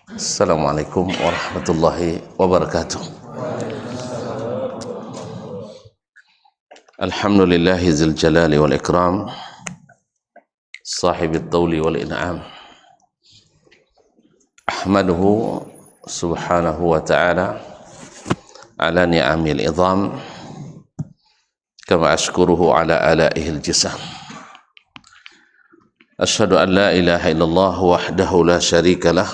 Assalamualaikum warahmatullahi wabarakatuh. Alhamdulillahi zil jalali wal ikram, sahibit tawli wal in'am. Ahmaduhu subhanahu wa ta'ala ala ni'amil idham, kama ashkuruhu ala alaihil jisam. Ashhadu an la ilaha illallah wahdahu la syarika lah,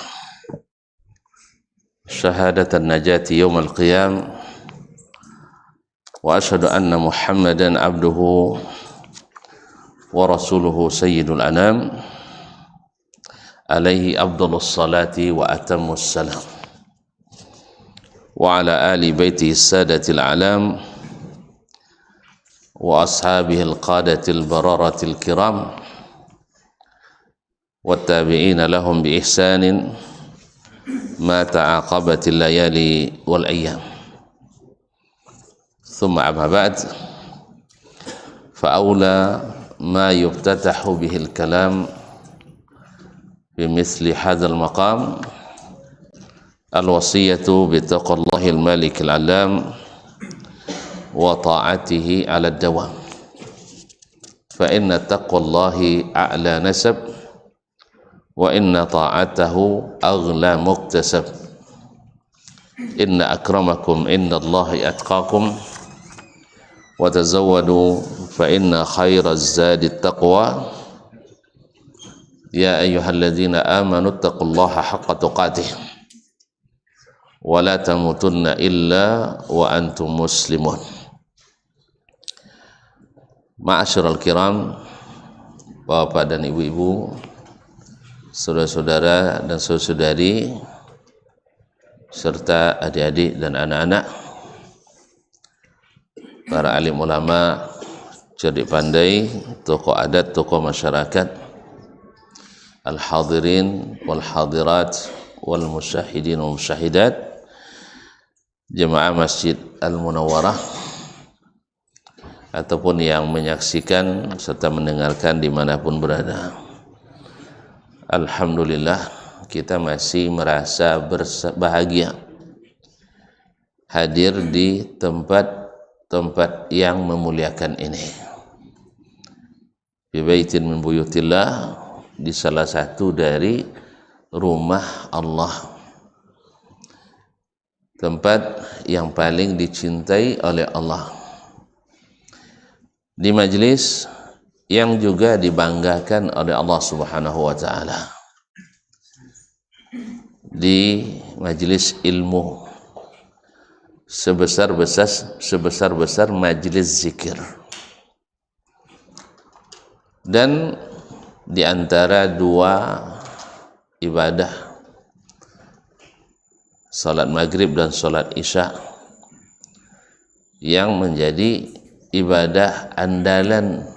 syahadatan najati yawmal qiyam, wa ashhadu anna Muhammadan abduhu wa rasuluhu sayyidul anam, alaihi afdhalus salati wa atammus salam, wa ala ali baitihi sadatil alam wa ashabihi alqadatil bararatil kiram wa tabi'ina lahum bi ihsanin ma ta'aqabatil layali wal ayyam. Thumma amma ba'd, fa awla ma yuftatahu bihil kalam bimithli hadzal maqam al-wasiyatu bi taqwallahil malikil alam wa ta'atihi 'ala ad-dawam. Fa inna taqwallahi a'la nasab wa inna ta'atahu aghla muktasab. Inna akramakum indallahi atqakum wa tazawwadu fa inna khairaz zadi taqwa. Ya ayyuhalladzina amanu taqullaha haqqa tuqatih wa la tamutunna illa wa antum muslimun. Ma'asyiral kiram, Bapak dan Ibu-ibu, saudara-saudara dan saudari, serta adik-adik dan anak-anak, para alim ulama, cerdik pandai, tokoh adat, tokoh masyarakat, al-hadirin wal hadirat wal musyahidin wal musyahidat, jemaah Masjid Al-Munawwarah, ataupun yang menyaksikan serta mendengarkan dimanapun berada. Alhamdulillah, kita masih merasa bahagia hadir di tempat yang memuliakan ini, bi baitin min buyutillah, di salah satu dari rumah Allah, tempat yang paling dicintai oleh Allah, di majlis yang juga dibanggakan oleh Allah Subhanahu wa ta'ala, di majlis ilmu, sebesar-besar majlis zikir. Dan di antara dua ibadah, salat maghrib dan salat isya, yang menjadi ibadah andalan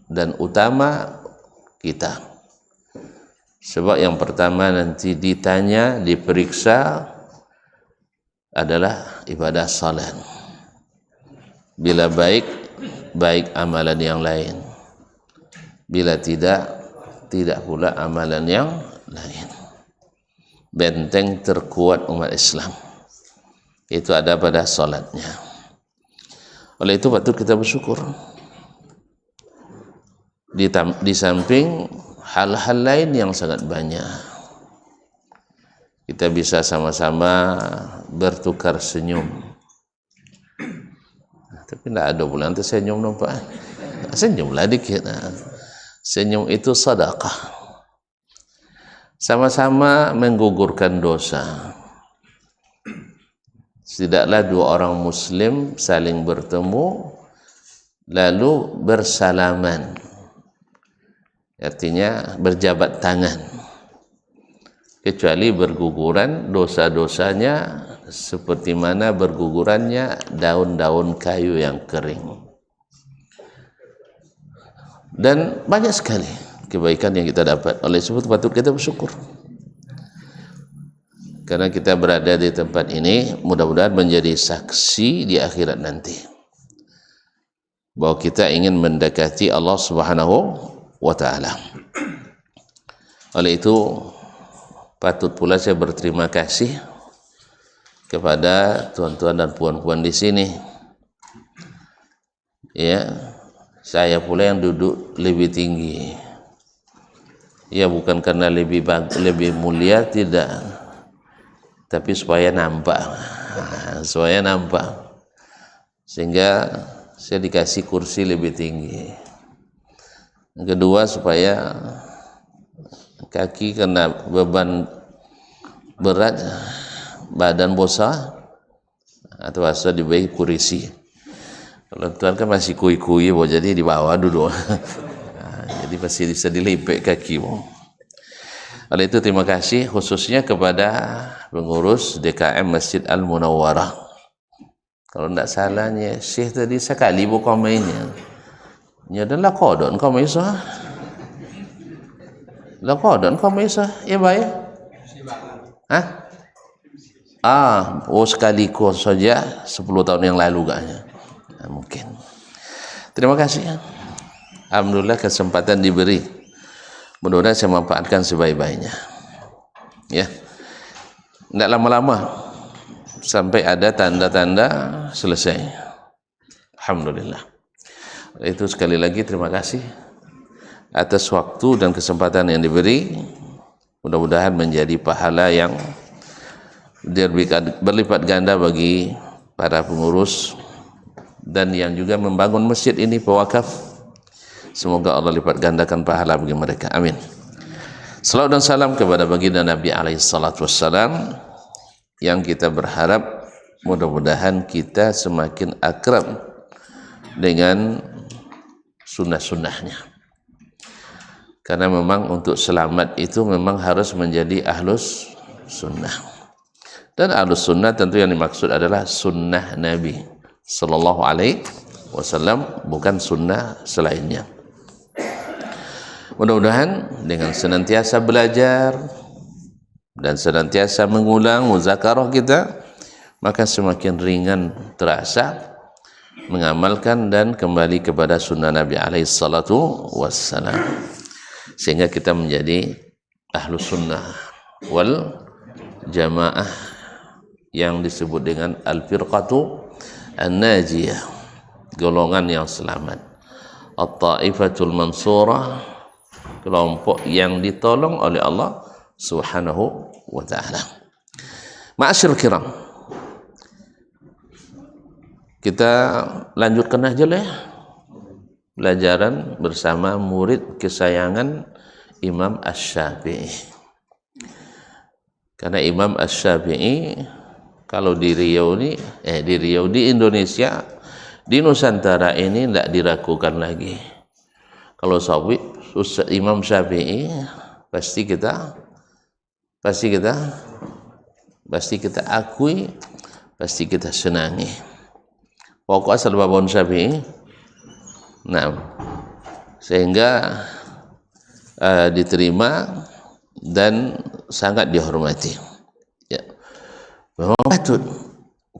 dan utama kita. Sebab yang pertama nanti ditanya, diperiksa adalah ibadah salat. Bila baik, baik amalan yang lain. Bila tidak, tidak pula amalan yang lain. Benteng terkuat umat Islam itu ada pada salatnya. Oleh itu patut kita bersyukur. Di samping hal-hal lain yang sangat banyak, kita bisa sama-sama bertukar senyum. Tapi tidak ada pula nanti senyum nampak. Senyumlah dikit. Senyum itu sedekah. Sama-sama menggugurkan dosa. Tidaklah dua orang muslim saling bertemu lalu bersalaman, artinya berjabat tangan, kecuali berguguran dosa-dosanya seperti mana bergugurannya daun-daun kayu yang kering. Dan banyak sekali kebaikan yang kita dapat. Oleh sebab itu patut kita bersyukur, karena kita berada di tempat ini, mudah-mudahan menjadi saksi di akhirat nanti bahwa kita ingin mendekati Allah Subhanahu wa ta'ala. Oleh itu Patut pula saya berterima kasih kepada tuan-tuan dan puan-puan di sini. Ya, saya pula yang duduk lebih tinggi. Ya, bukan karena lebih mulia, tidak, tapi supaya nampak, sehingga saya dikasih kursi lebih tinggi. Yang kedua, supaya kaki kena beban berat, badan bosan, atau asa diberi kursi. Kalau tuan kan masih kui-kui, jadi di bawah duduk. Jadi masih bisa dilipet kaki. Oleh itu terima kasih khususnya kepada pengurus DKM Masjid Al-Munawwarah. Kalau tidak salahnya Syekh tadi sekali buka mainnya. Nya adalah kodon kau maisa. Lah kodon kau maisa. Ya baik. Hah? Sekali kos saja 10 tahun yang lalu kayaknya. Mungkin. Terima kasih. Alhamdulillah kesempatan diberi. Mudah-mudahan saya manfaatkan sebaik-baiknya. Ya. Tidak lama-lama sampai ada tanda-tanda selesai. Alhamdulillah. Itu sekali lagi terima kasih atas waktu dan kesempatan yang diberi. Mudah-mudahan menjadi pahala yang berlipat ganda bagi para pengurus dan yang juga membangun masjid ini, pewakaf. Semoga Allah lipat gandakan pahala bagi mereka. Amin. Salawat dan salam kepada baginda Nabi alaihi salatu wassalam, yang kita berharap mudah-mudahan kita semakin akrab dengan sunnah-sunnahnya. Karena memang untuk selamat itu memang harus menjadi ahlus sunnah. Dan ahlus sunnah tentu yang dimaksud adalah sunnah Nabi sallallahu alaihi wasallam, bukan sunnah selainnya. Mudah-mudahan dengan senantiasa belajar dan senantiasa mengulang muzakarah kita, maka semakin ringan terasa mengamalkan dan kembali kepada sunnah Nabi alaihi salatu wassalam, sehingga kita menjadi ahlu sunnah wal jamaah yang disebut dengan al-firqatu an-najiyah, golongan yang selamat, at-taifatul mansurah, kelompok yang ditolong oleh Allah Subhanahu wa ta'ala. Ma'asyil kiram, kita lanjutkan aja lah pelajaran bersama murid kesayangan Imam Asy-Syafi'i. Karena Imam Asy-Syafi'i kalau di Riau di Indonesia, di Nusantara ini tidak diragukan lagi. Kalau Imam Syafi'i pasti kita akui, pasti kita senangi. Pokok asal babon Syafi'i, nah, sehingga diterima dan sangat dihormati. Ya, memang patut,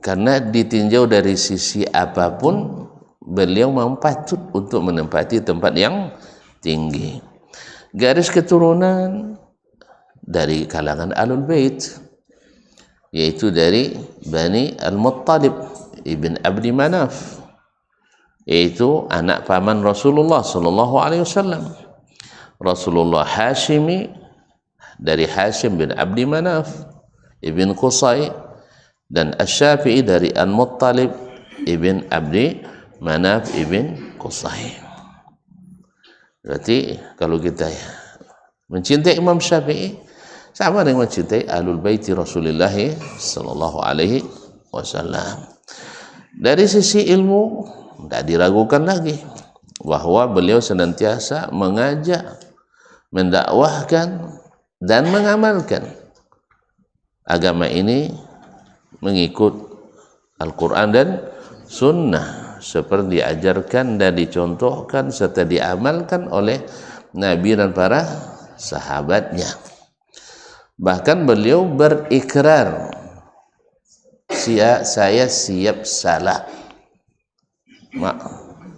karena ditinjau dari sisi apapun beliau memang patut untuk menempati tempat yang tinggi. Garis keturunan dari kalangan Ahlul Bait, yaitu dari Bani Al-Muttalib ibn Abdi Manaf, yaitu anak paman Rasulullah sallallahu alaihi wasallam. Rasulullah Hashimi dari Hashim bin Abdi Manaf ibn Qusay, dan Asy-Syafi'i dari Al-Muttalib ibn Abdi Manaf ibn Qusay. Berarti kalau kita mencintai Imam Syafi'i sama dengan mencintai Ahlul Baiti Rasulullah sallallahu alaihi wasallam. Dari sisi ilmu tidak diragukan lagi bahwa beliau senantiasa mengajak, mendakwahkan dan mengamalkan agama ini mengikut Al-Quran dan Sunnah seperti diajarkan dan dicontohkan serta diamalkan oleh Nabi dan para sahabatnya. Bahkan beliau berikrar, saya siap salah.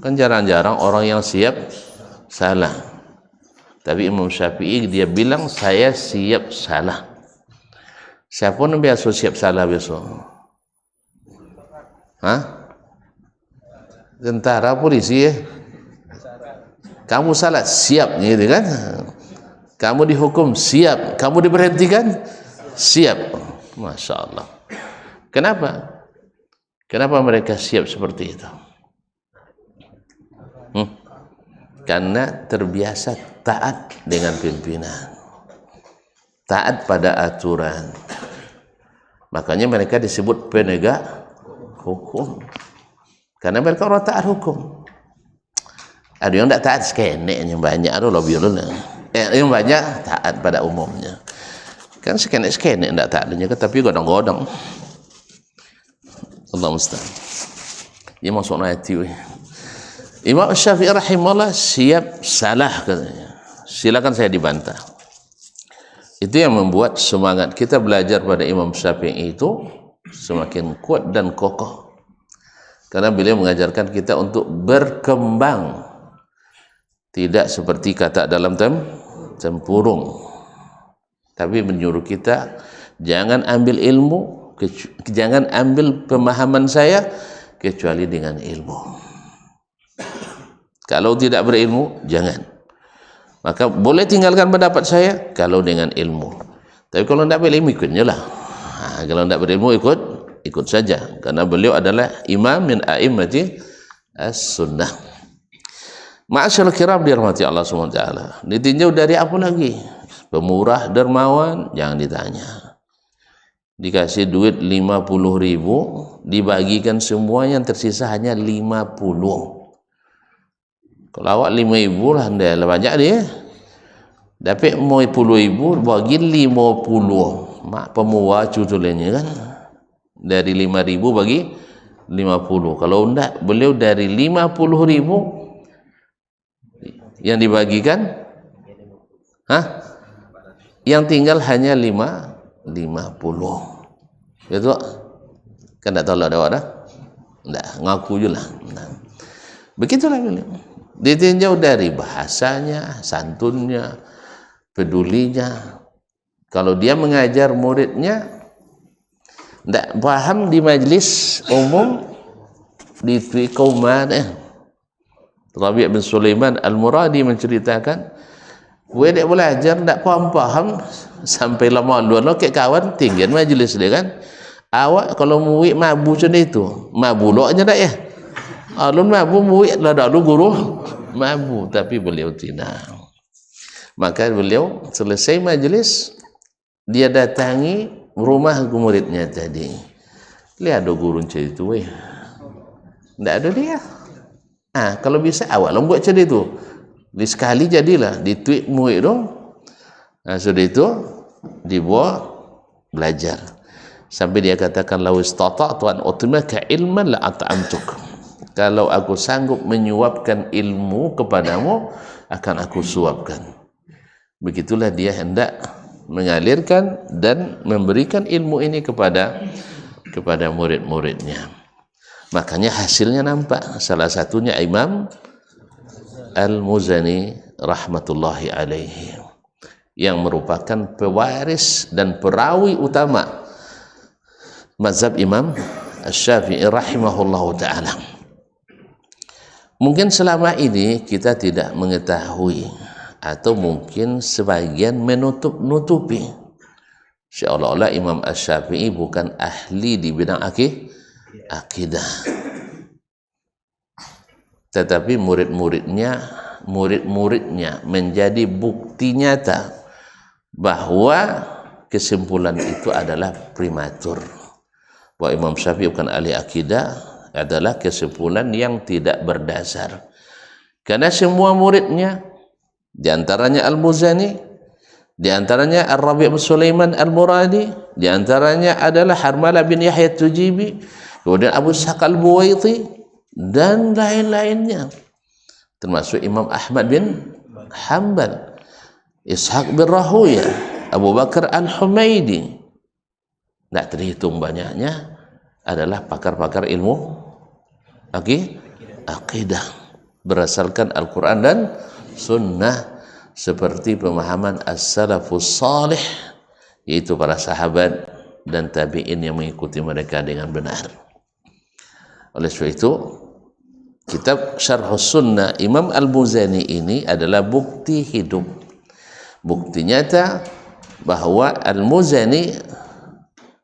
Kan jarang-jarang orang yang siap salah. Tapi Imam Syafi'i dia bilang saya siap salah. Siapa yang biasa siap salah besok? Hah? Tentara, polisi ya? Kamu salah, siap gitu kan? Kamu dihukum, siap. Kamu diberhentikan, siap. Masya Allah. Kenapa? Kenapa mereka siap seperti itu? Karena terbiasa taat dengan pimpinan, taat pada aturan. Makanya mereka disebut penegak hukum, karena mereka orang taat hukum. Ada yang tidak taat sekenek, yang banyak ada lebih dulu. Yang banyak taat pada umumnya. Kan sekenek tidak taat dia, tapi godong-godong. Allah musta'an. Dia masuk ayat. Imam Syafi'i rahimahullah siap salah katanya. Silakan saya dibantah. Itu yang membuat semangat kita belajar pada Imam Syafi'i itu semakin kuat dan kokoh. Karena beliau mengajarkan kita untuk berkembang. Tidak seperti kata dalam tempurung. Tapi menyuruh kita jangan ambil ilmu, jangan ambil pemahaman saya kecuali dengan ilmu. Kalau tidak berilmu, jangan. Maka boleh tinggalkan pendapat saya kalau dengan ilmu. Tapi kalau tidak berilmu, ikutnya lah. Kalau tidak berilmu, ikut saja. Karena beliau adalah imam min a'immati as-sunnah. Ma'asyarul kiram dirahmati Allah SWT. Ditinjau dari apa lagi? Pemurah, dermawan, jangan ditanya. Dikasih duit 50.000, dibagikan semua, yang tersisa hanya 50. Kalau awak 5.000 lah, banyak dia. Dapat 10.000 bagi 50. Mak pemurah cuculnya kan. Dari 5.000 bagi 50. Kalau enggak, beliau dari 50.000 yang dibagikan, yang tinggal hanya 50. Betul? Kan tak tahu lah ada orang? Enggak, ngaku je lah. Begitulah beliau. Ditinjau dari bahasanya, santunnya, pedulinya. Kalau dia mengajar muridnya tidak paham di majlis umum, di kauman, Rabi' bin Sulaiman Al-Muradi menceritakan, gue tidak belajar, tidak paham sampai lama luar ke kawan tinggi majlis dia kan. Awak kalau murid mabu macam itu, mabu loknya tak ya? Alun mabu murid lah dulu guru mabu, tapi beliau tidak. Maka beliau selesai majlis, dia datangi rumah muridnya tadi. Lihat ada guru macam itu, tidak ada dia. Kalau bisa awak lah buat macam itu. Di sekali jadilah, di tweet murid dong. Sudah itu dibawa belajar. Sampai dia katakan, "Law istata'tu an utimaka ilman la at'amtuk." Kalau aku sanggup menyuapkan ilmu kepadamu, akan aku suapkan. Begitulah dia hendak mengalirkan dan memberikan ilmu ini kepada murid-muridnya. Makanya hasilnya nampak. Salah satunya Imam Al-Muzani rahmatullahi alaihi, yang merupakan pewaris dan perawi utama mazhab Imam Asy-Syafi'i rahimahullahu ta'ala. Mungkin selama ini kita tidak mengetahui, atau mungkin sebagian menutup-nutupi, seolah-olah Imam Asy-Syafi'i bukan ahli di bidang akidah. Tetapi murid-muridnya menjadi bukti nyata bahwa kesimpulan itu adalah prematur. Bahwa Imam Syafi'i bukan ahli akidah adalah kesimpulan yang tidak berdasar. Karena semua muridnya, diantaranya Al-Muzani, diantaranya Ar-Rabi' bin Sulaiman Al-Muradi, diantaranya adalah Harmalah bin Yahya Tujibi, kemudian Abu Ishaq Al-Buwaiti, dan lain-lainnya. Termasuk Imam Ahmad bin Hanbal, Ishaq bin Rahuyah, Abu Bakar Al-Humaidi. Tidak terhitung banyaknya adalah pakar-pakar ilmu akidah berdasarkan Al-Quran dan Sunnah, seperti pemahaman as-salafus salih, yaitu para sahabat, dan tabi'in yang mengikuti mereka dengan benar. Oleh sebab itu, kitab Syarhus Sunnah Imam Al-Muzani ini adalah bukti hidup, bukti nyata bahwa Al-Muzani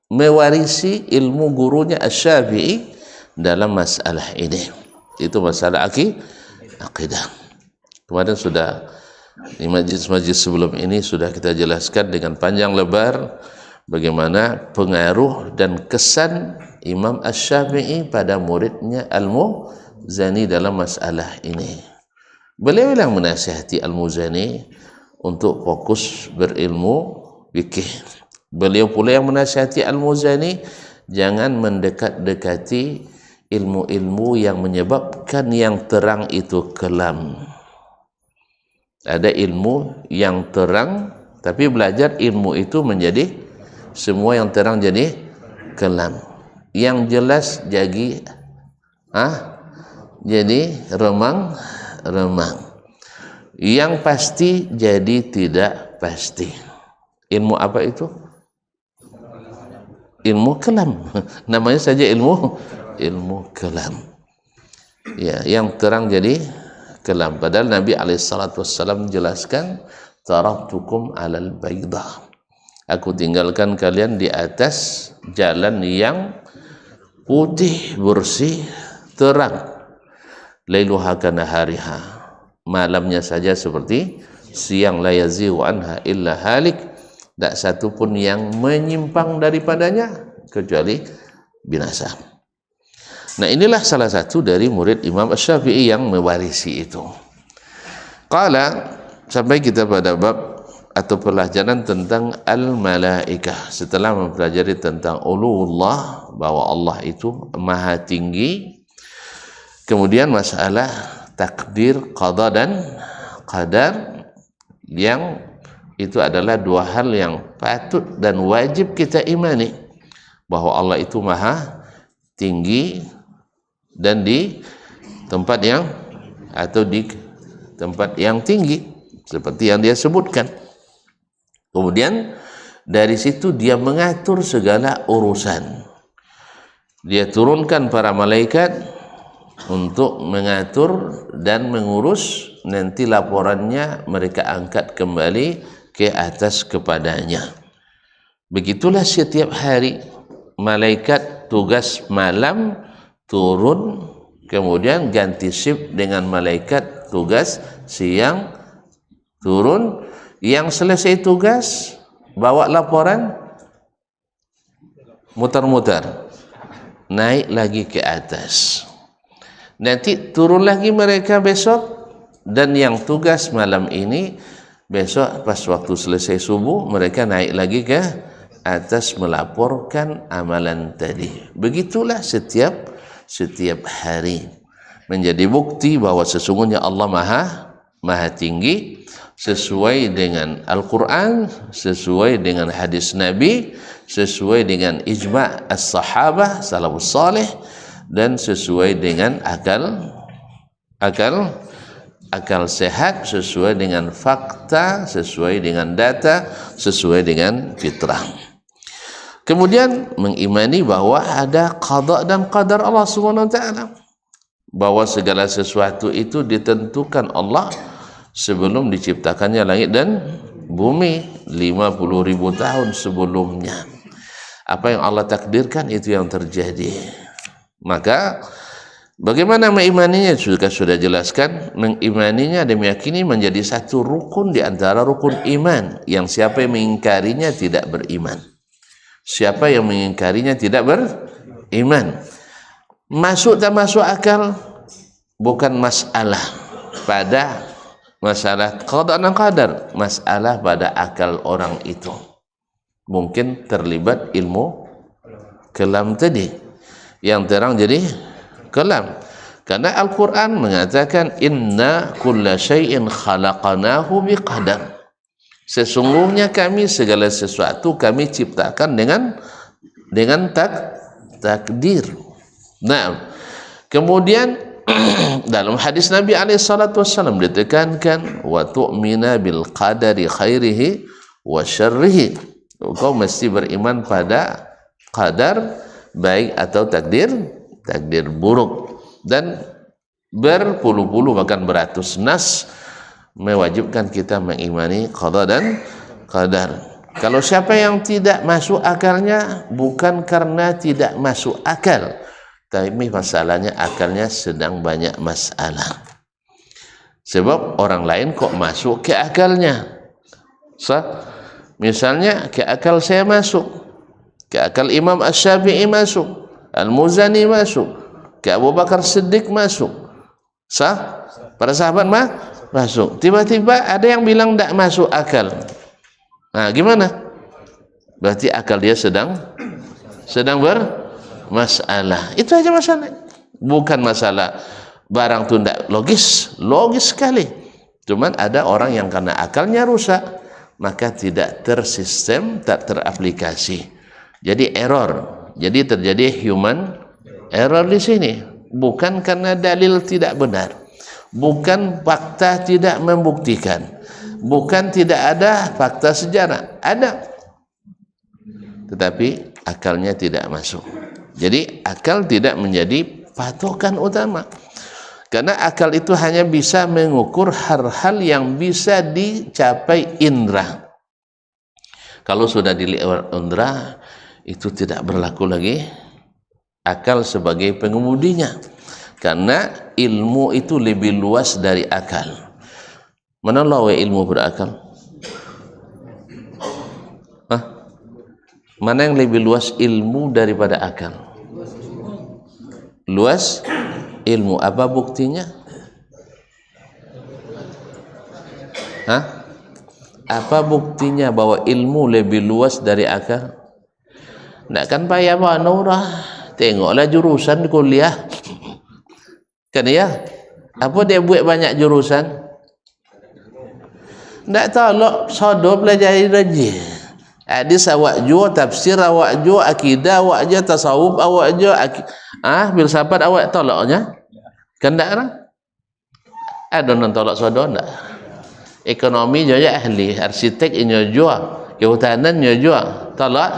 mewarisi ilmu gurunya Asy-Syafi'i dalam masalah ini. Itu masalah akidah. Kemarin sudah di majlis-majlis sebelum ini sudah kita jelaskan dengan panjang lebar bagaimana pengaruh dan kesan Imam Asy-Syafi'i pada muridnya Al-Muzani dalam masalah ini. Beliau yang menasihati Al-Muzani untuk fokus berilmu fikih. Beliau pula yang menasihati Al-Muzani jangan mendekat-dekati ilmu-ilmu yang menyebabkan yang terang itu kelam. Ada ilmu yang terang, tapi belajar ilmu itu menjadi semua yang terang jadi kelam. Yang jelas jadi remang-remang. Yang pasti jadi tidak pasti. Ilmu apa itu? Ilmu kelam. Namanya saja ilmu kelam. Ya, yang terang jadi kelam. Padahal Nabi SAW menjelaskan taraktukum alal baydah. Aku tinggalkan kalian di atas jalan yang putih, bersih, terang. Lailuha kanahariha. Malamnya saja seperti siang, la yazighu anha illa halik. Tak satu pun yang menyimpang daripadanya kecuali binasa. Nah, inilah salah satu dari murid Imam Asy-Syafi'i yang mewarisi itu. Qala, sampai kita pada bab atau pelajaran tentang al-malaikah. Setelah mempelajari tentang uluwullah, bahwa Allah itu maha tinggi, kemudian masalah takdir, qada dan qadar, yang itu adalah dua hal yang patut dan wajib kita imani, bahwa Allah itu maha tinggi dan di tempat yang atau di tempat yang tinggi seperti yang dia sebutkan. Kemudian dari situ dia mengatur segala urusan. Dia turunkan para malaikat untuk mengatur dan mengurus, nanti laporannya mereka angkat kembali ke atas kepadanya. Begitulah setiap hari malaikat tugas malam turun, kemudian ganti shift dengan malaikat tugas siang turun, yang selesai tugas bawa laporan, mutar-mutar naik lagi ke atas, nanti turun lagi mereka besok, dan yang tugas malam ini besok pas waktu selesai subuh mereka naik lagi ke atas melaporkan amalan tadi. Begitulah setiap hari, menjadi bukti bahwa sesungguhnya Allah maha tinggi, sesuai dengan Al-Quran, sesuai dengan hadis Nabi, sesuai dengan ijma' as-sahabah salafus salih, dan sesuai dengan akal sehat, sesuai dengan fakta, sesuai dengan data, sesuai dengan fitrah. Kemudian mengimani bahwa ada qada dan qadar Allah Subhanahu wa taala, bahwa segala sesuatu itu ditentukan Allah sebelum diciptakannya langit dan bumi 50.000 tahun sebelumnya. Apa yang Allah takdirkan itu yang terjadi. Maka bagaimana mengimaninya sudah jelaskan. Mengimaninya dan meyakini menjadi satu rukun di antara rukun iman, yang siapa yang mengingkarinya tidak beriman. Siapa yang mengingkarinya tidak beriman. Masuk tak masuk akal bukan masalah pada masalah qada dan qadar, masalah pada akal orang itu. Mungkin terlibat ilmu kelam tadi, yang terang jadi kelam. Karena Al-Quran mengatakan inna kulla syai'in khalaqanahu biqadar. Sesungguhnya kami segala sesuatu kami ciptakan dengan takdir. Nah, kemudian dalam hadis Nabi SAW ditekankan wa tu'mina bil qadari khairihi wa syarrihi. Kau mesti beriman pada qadar baik atau takdir buruk, dan berpuluh-puluh bahkan beratus nas mewajibkan kita mengimani qada dan qadar. Kalau siapa yang tidak masuk akalnya, bukan karena tidak masuk akal, tapi masalahnya akalnya sedang banyak masalah. Sebab orang lain kok masuk ke akalnya. Misalnya ke akal saya masuk, ke akal Imam Asy-Syafi'i masuk, Al-Muzani masuk, ke Abu Bakar Siddiq masuk. Para sahabat masuk. Tiba-tiba ada yang bilang tidak masuk akal. Nah, gimana? Berarti akal dia sedang bermasalah. Itu aja masalah. Bukan masalah barang itu tidak logis sekali. Cuman ada orang yang karena akalnya rusak, maka tidak tersistem, tak teraplikasi. Jadi error. Jadi terjadi human error di sini. Bukan karena dalil tidak benar. Bukan fakta tidak membuktikan. Bukan tidak ada fakta sejarah, ada, tetapi akalnya tidak masuk. Jadi akal tidak menjadi patokan utama, karena akal itu hanya bisa mengukur hal-hal yang bisa dicapai indera. Kalau sudah dilihat indera, itu tidak berlaku lagi akal sebagai pengemudinya, karena ilmu itu lebih luas dari akal. Mana lawa ilmu berakal? Mana yang lebih luas ilmu daripada akal? Luas ilmu. Apa buktinya? Apa buktinya bahwa ilmu lebih luas dari akal? Tidak kan payah Pak Nurah. Tengoklah jurusan kuliah. Kan ya? Apa dia buat banyak jurusan? Tak tahu sodo pelajari rajin. Hadis awak jua, tafsir awak jua, akidah awak jua, tasawuf awak jua, filsafat awak tolaknya. Kan tak kan? Ada non tolak sodo tak? Ekonomi juga ahli, arsitek inyo jua, kehutanan inyo jua, tolak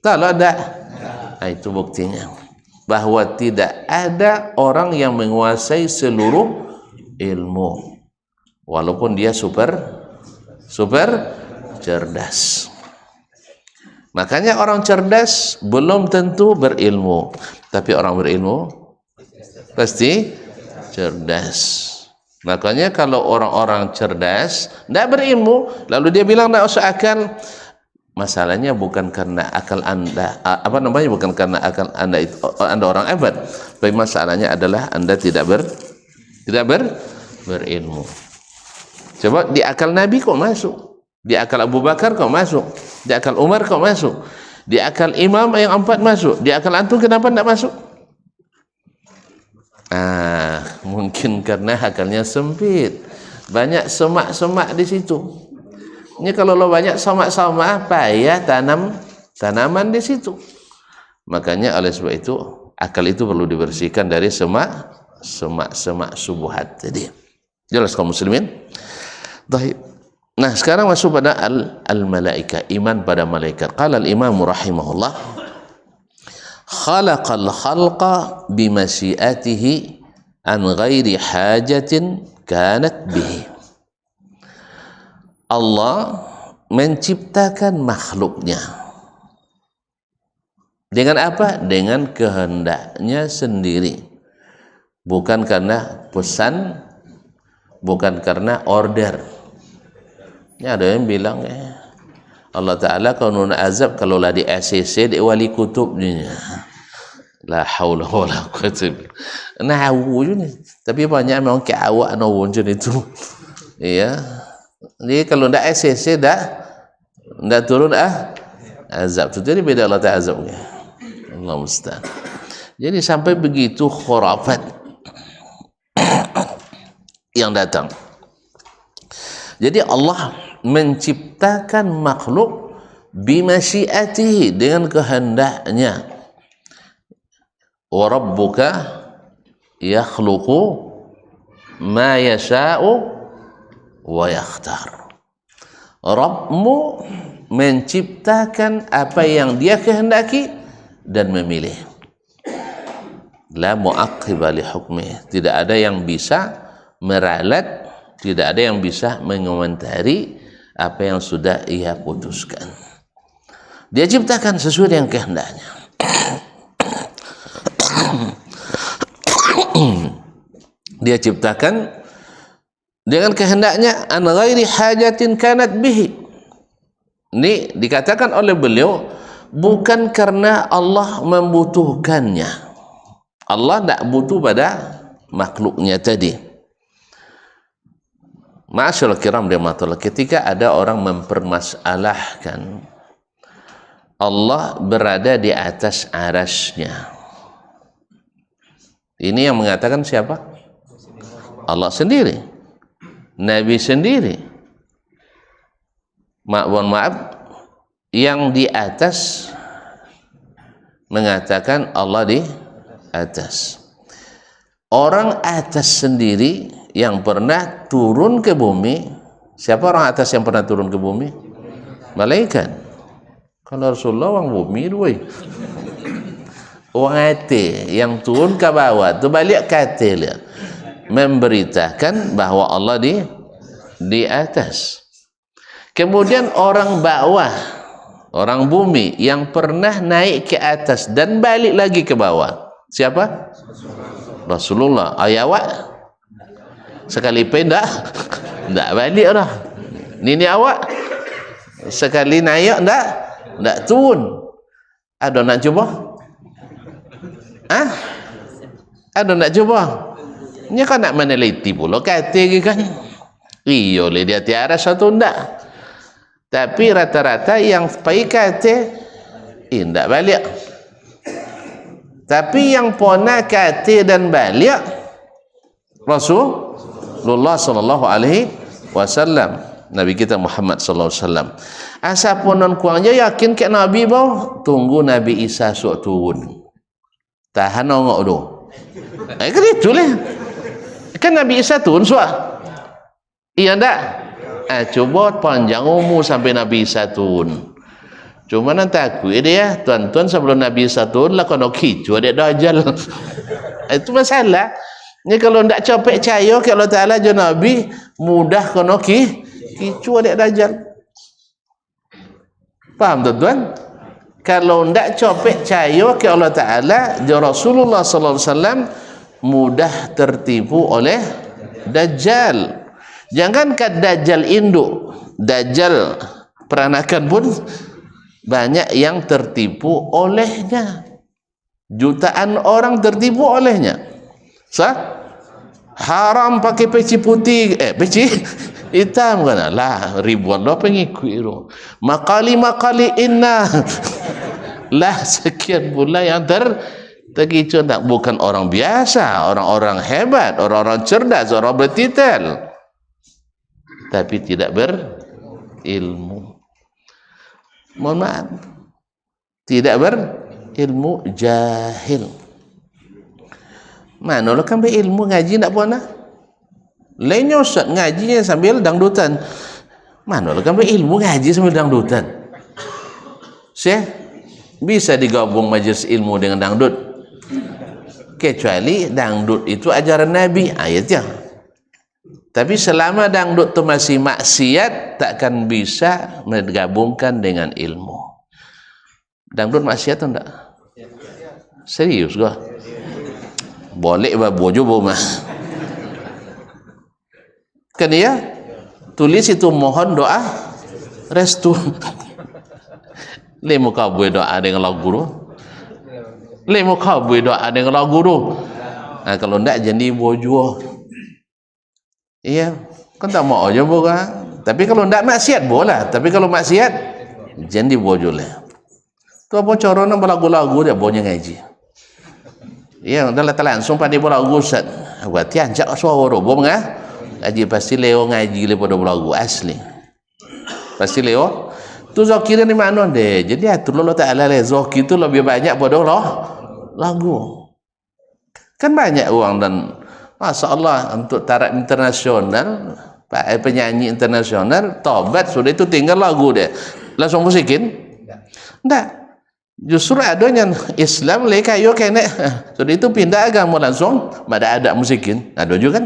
tak? Itu buktinya bahwa tidak ada orang yang menguasai seluruh ilmu. Walaupun dia super cerdas. Makanya orang cerdas belum tentu berilmu, tapi orang berilmu pasti cerdas. Makanya kalau orang-orang cerdas tidak berilmu, lalu dia bilang tidak usah akal, masalahnya bukan karena akal anda, bukan karena akal anda itu, anda orang abad, tapi masalahnya adalah anda tidak berilmu. Coba di akal Nabi kok masuk, di akal Abu Bakar kok masuk, di akal Umar kok masuk, di akal imam yang 4 masuk, di akal antum kenapa tidak masuk? Mungkin karena akalnya sempit, banyak semak-semak di situ. Ini kalau lo banyak semak-semak, payah tanaman di situ. Makanya oleh sebab itu akal itu perlu dibersihkan dari semak-semak subuhat. Jadi jelas kaum muslimin. Nah, sekarang masuk pada al-malaika, iman pada malaikat. Qala al-imam rahimahullah, khalaqal khalqa bimasyiatihi an ghairi hajatin kanat bihi. Allah menciptakan makhluknya dengan apa? Dengan kehendaknya sendiri, bukan karena pesan, bukan karena order. Ini ada yang bilang Allah Ta'ala kalau nak azab, kalau lah di ACC di wali kutub ni, la haula wala quwwata. Nah, ni tapi banyak memang ke awak nawon macam itu. Iya. Jadi kalau ndak ACC ndak turun azab tu, jadi beda Allah Ta'ala azabnya. Allah musta'an. Jadi sampai begitu khurafat yang datang. Jadi Allah menciptakan makhluk bimasyiatihi, dengan kehendaknya. Wa rabbuka yakhluqu ma yasha'u wa yakhtar. Rabbmu menciptakan apa yang dia kehendaki dan memilih. La mu'aqqiba li hukmih. Tidak ada yang bisa meralat, tidak ada yang bisa mengomentari apa yang sudah ia putuskan. Dia ciptakan sesuai dengan kehendaknya. Dia ciptakan dengan kehendaknya an ghairi hajatin kanat bihi. Ini dikatakan oleh beliau bukan karena Allah membutuhkannya. Allah tak butuh pada makhluknya tadi. Ma'asyiral kiram rahmatullah, ketika ada orang mempermasalahkan Allah berada di atas arasy-Nya. Ini yang mengatakan siapa? Allah sendiri, Nabi sendiri. Maaf, yang di atas mengatakan Allah di atas. Orang atas sendiri yang pernah turun ke bumi, siapa orang atas yang pernah turun ke bumi? Malaikat. Kalau Rasulullah orang bumi doi. Orang atas yang turun ke bawah tu balik kata dia memberitakan bahawa Allah di atas. Kemudian orang bawah, orang bumi yang pernah naik ke atas dan balik lagi ke bawah, siapa? Rasulullah. Awak sekali pindah tak balik dah. Ini awak sekali naik tak turun. Ada nak cuba? Ada nak cuba? Ini kan nak meneliti pula kata kan. Iya le dia tiara satu ndak. Tapi rata-rata yang pergi kata tak balik. Tapi yang pernah kata dan balik Rasulullah sallallahu alaihi wasallam, Nabi kita Muhammad sallallahu alaihi wasallam. Asal ponon kuangnya yakin ke Nabi bau, tunggu Nabi Isa sok turun. Tahan ngok do. Kan itulah. Kan Nabi Isa turun suah. Iya ndak? Coba panjang umur sampai Nabi Isa turun. Cuma nanti aku dia tuan-tuan sebelum Nabi Isa turun lah kono kicu ada dajal. Itu masalah. Ni kalau ndak capek cahaya ke Allah Taala je Nabi mudah kono kicu ada dajal. Paham tuan-tuan? Kalau ndak capek cahaya ke Allah Taala je Rasulullah sallallahu alaihi wasallam mudah tertipu oleh dajjal. Jangankan dajjal induk, dajjal peranakan pun banyak yang tertipu olehnya. Jutaan orang tertipu olehnya. Haram pakai peci putih, peci hitam kan lah, ribuan lah pengikut itu. Makali inna lah sekian pula yang tergicu. Tak, bukan orang biasa, orang-orang hebat, orang-orang cerdas, orang bertitel, tapi tidak berilmu. Mohon maaf, tidak berilmu, jahil. Mana lo kan berilmu ngaji tak puan lah. Lainnya Ustaz ngajinya sambil dangdutan. Mana lo kan berilmu ngaji sambil dangdutan. Syekh bisa digabung majlis ilmu dengan dangdut. Kecuali dangdut itu ajaran Nabi, ayatnya. Tapi selama dangdut itu masih maksiat, takkan bisa menggabungkan dengan ilmu. Dangdut maksiat atau enggak? Serius gua? Boleh babu juga mah. Kan ya? Tulis itu mohon doa restu. Lemu kabui doa dengan lagu guru. Lemu kabui doa dengan lagu guru. Nah, kalau enggak jadi bojo. Iya, kan tak mau aja boga. Tapi kalau enggak maksiat boleh. Tapi kalau maksiat jadi bojo lah. Tu apa caranya belagu-lagu dia bonya ngaji. Iya, dah langsung pada belagu Ustaz. Berarti anjak suara bom ngah. Ngaji pasti leo ngaji lepada belagu asli. Pasti leo. Tu zakirnya di mana deh? Jadi atur Allah Taala le zakir itu lebih banyak pada lagu. Kan banyak uang dan Masya Allah untuk taraf internasional, penyanyi internasional tobat sudah itu tinggal lagu dia. langsung musikin? Enggak. Justru adanya Islam leka yo kene. Sudah itu pindah agama langsung ada musikin. Ada juga kan?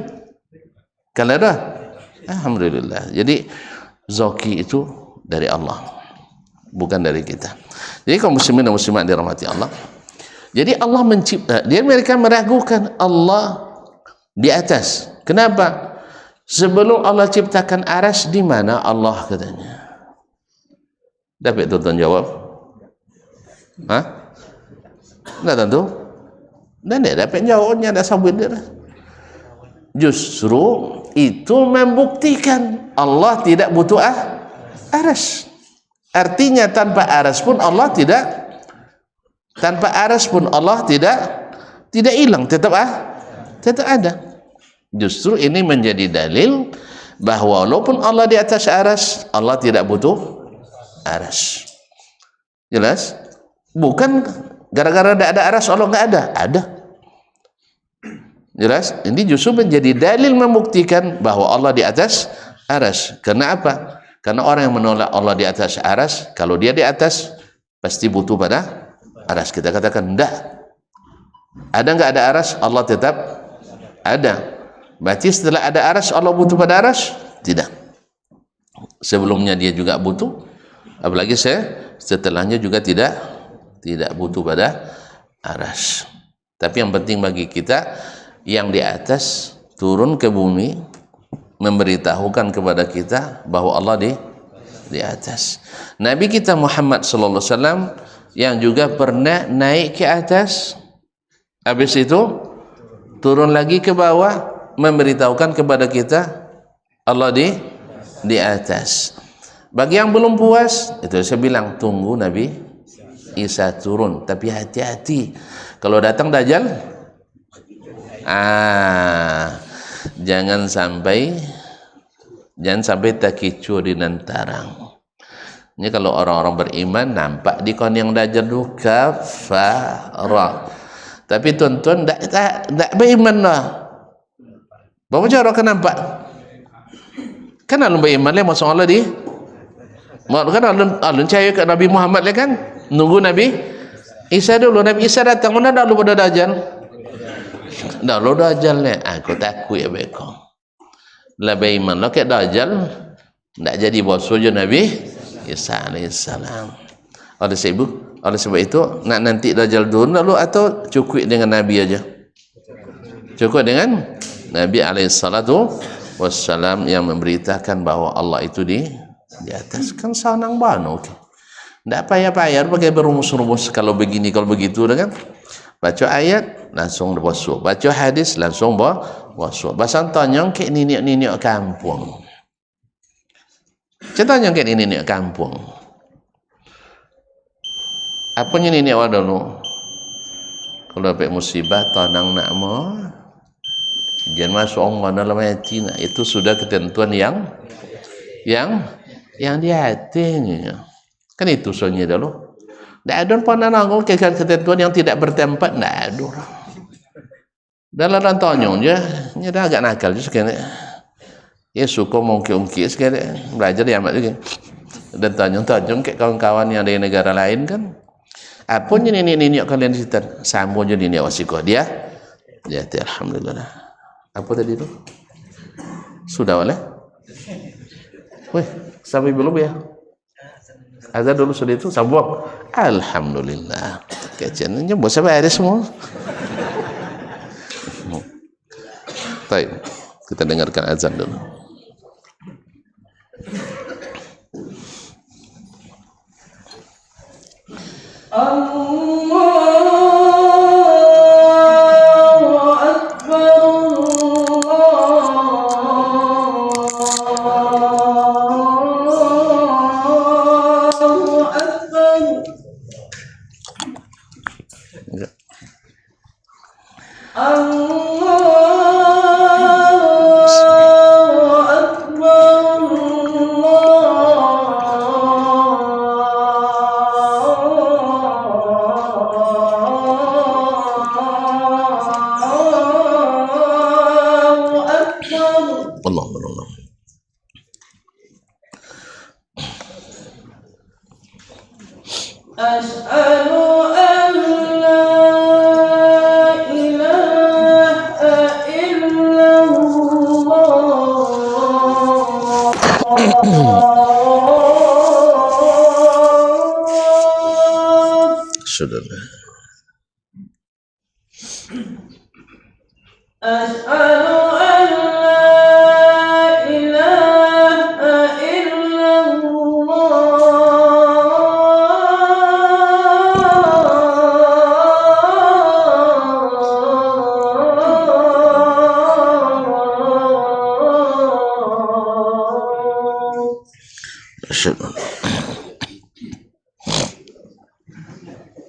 Kalau ada, alhamdulillah. Jadi zoki itu dari Allah, bukan dari kita. Jadi kaum muslimin dan muslimat dirahmati Allah. Jadi Allah mencipta, mereka meragukan Allah di atas. Kenapa? Sebelum Allah ciptakan aras, di mana Allah katanya? Dapat tuan jawab? Hah? Enggak tentu? Dan dia dapat jawabnya, ada sabit dia. Justru itu membuktikan Allah tidak butuh aras. Artinya tanpa aras pun Allah tidak hilang, tetap ada. Justru ini menjadi dalil bahwa walaupun Allah di atas aras, Allah tidak butuh aras. Jelas? Bukan gara-gara tidak ada aras Allah nggak ada. Ada. Jelas? Ini justru menjadi dalil membuktikan bahwa Allah di atas aras. Karena apa? Karena orang yang menolak Allah di atas aras, kalau dia di atas pasti butuh pada aras. Kita katakan enggak. Ada nggak ada aras? Allah tetap ada. Berarti setelah ada aras Allah butuh pada aras? Tidak. Sebelumnya dia juga butuh, apalagi setelahnya juga tidak butuh pada aras. Tapi yang penting bagi kita yang di atas turun ke bumi memberitahukan kepada kita bahwa Allah di atas. Nabi kita Muhammad sallallahu alaihi wasallam yang juga pernah naik ke atas, habis itu turun lagi ke bawah memberitahukan kepada kita Allah di atas. Bagi yang belum puas, itu saya bilang tunggu Nabi Isa turun, tapi hati-hati kalau datang Dajjal, jangan sampai takicu di nantarang. Ini kalau orang-orang beriman nampak di kon yang Dajjal itu kafarah. Tapi tuan-tuan tak beriman lah. Bapak cara kan nampak? Kan alun beriman lah masuk Allah di. Kan alun percaya ke Nabi Muhammad lah kan? Nunggu Nabi Isa dulu. Nabi Isa datang mana dah lu pada Dajjal? Dah lu Dajjal ni. Aku takut ya bekong. Lah beriman lah ke Dajjal. Tak jadi bosor je Nabi Isa alaihissalam. Oleh sebab itu nak nanti Dajjal turun lalu atau cukup dengan Nabi aja? Cukup dengan Nabi alaihissalatu wassalam yang memberitakan bahwa Allah itu di atas. Kan sanang bano. Tak payah-payah pakai berumus-rumus kalau begini kalau begitu kan. Baca ayat langsung bosok, baca hadis langsung bosok. Bahasa tanya ke nenek-nenek kampung. Contohnya ke nenek kampung. Apanya nenek wa dulu? Kalau dapat musibah tanang nak mo, jangan masuk orang dalam hati. Itu sudah ketentuan yang di hatinya. Kan itu soalnya dulu. Tak ada pernah nanggung ketentuan yang tidak bertempat. Tak ada orang. Dalam rantauan je, dia dah agak nakal je sekarang. Ya suka mungkin-mungkin sekarang. Belajar dia amat juga. Dan tanya-tanya ke kawan-kawan yang dari negara lain kan. Apa je nenek-nenek kalian di situ? Sama je nenek wasikoh dia. Dia alhamdulillah. Apa tadi tu? Sudah boleh? Weh, sampai belum ya? Azan dulu sudah itu sambung. Alhamdulillah. Kecilnya bos sampai ada semua. Baik, kita dengarkan azan dulu. Asyhadu an la ilaha illallah. Sudah. Asyhadu an la ilaha illallah.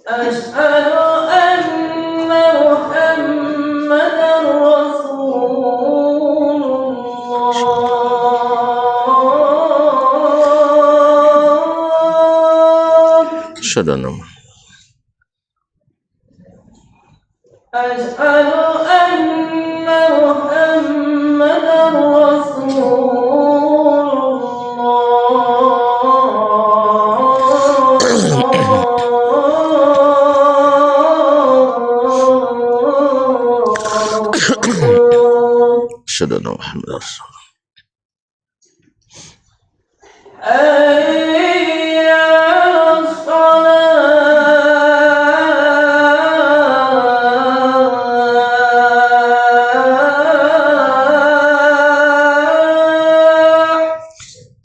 Asyhadu anna Muhammadar Rasulullah. Asyhadu anna Muhammadar Rasulullah. Asyhadu anna Muhammadar Rasulullah.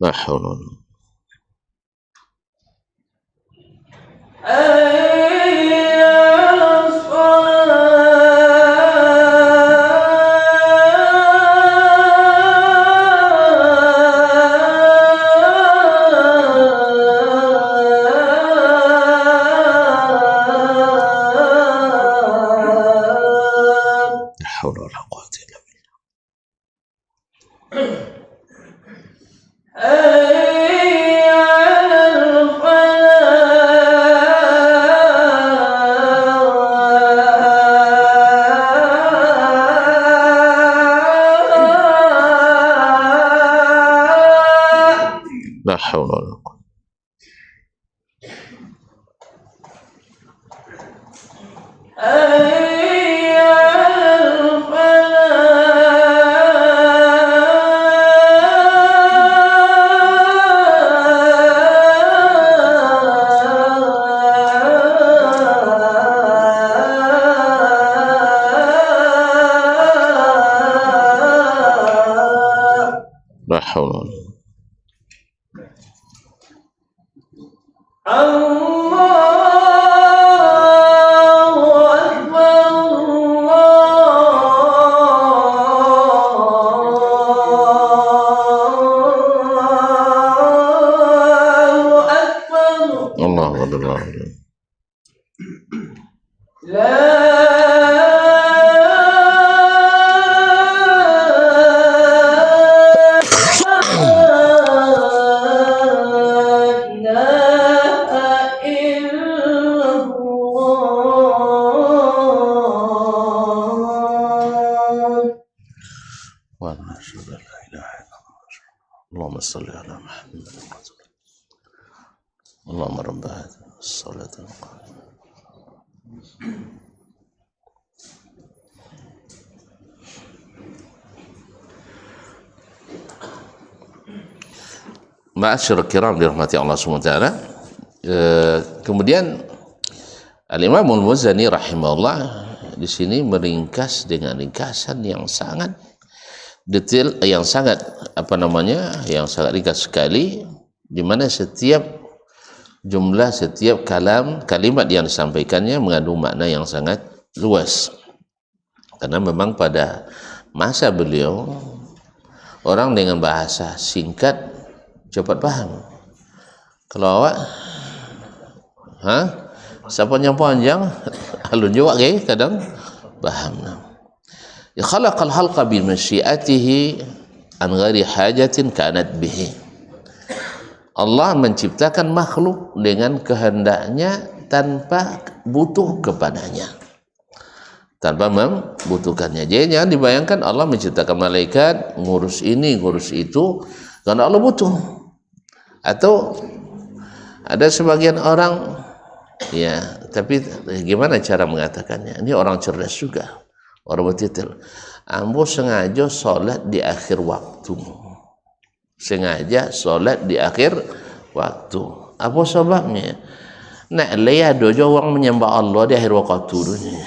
La haula wala quwwata illa billah. La haula wala quwwata. La haula wala quwwata. Allahu akbar. Allahumma salli ala Muhammad. Allahumma rabb hadhihi as-salati al-qa'imah. Ma'asyiral kiram dirahmati Allah Subhanahu wa taala. Kemudian Al-Imam Al-Muzani rahimahullah di sini meringkas dengan ringkasan yang sangat detail, yang sangat yang sangat ringkas sekali, di mana setiap jumlah, setiap kalimat yang disampaikannya mengandung makna yang sangat luas. Karena memang pada masa beliau orang dengan bahasa singkat cepat paham. Kalau awak siapa yang panjang alun juga kadang paham. Ya khalaqal halqa bi masyiatihi an ghairi hajatin kanat bihi. Allah menciptakan makhluk dengan kehendaknya tanpa butuh kepadanya, tanpa membutuhkannya. Jadi jangan dibayangkan Allah menciptakan malaikat ngurus ini ngurus itu karena Allah butuh. Atau ada sebagian orang Ya, tapi gimana cara mengatakannya? Ini orang cerdas juga, orang bertitil. Ambo sengaja solat di akhir waktu. Sengaja solat di akhir waktu. Apa sebabnya? Nak lihat dojo orang menyembah Allah di akhir waktu dunia.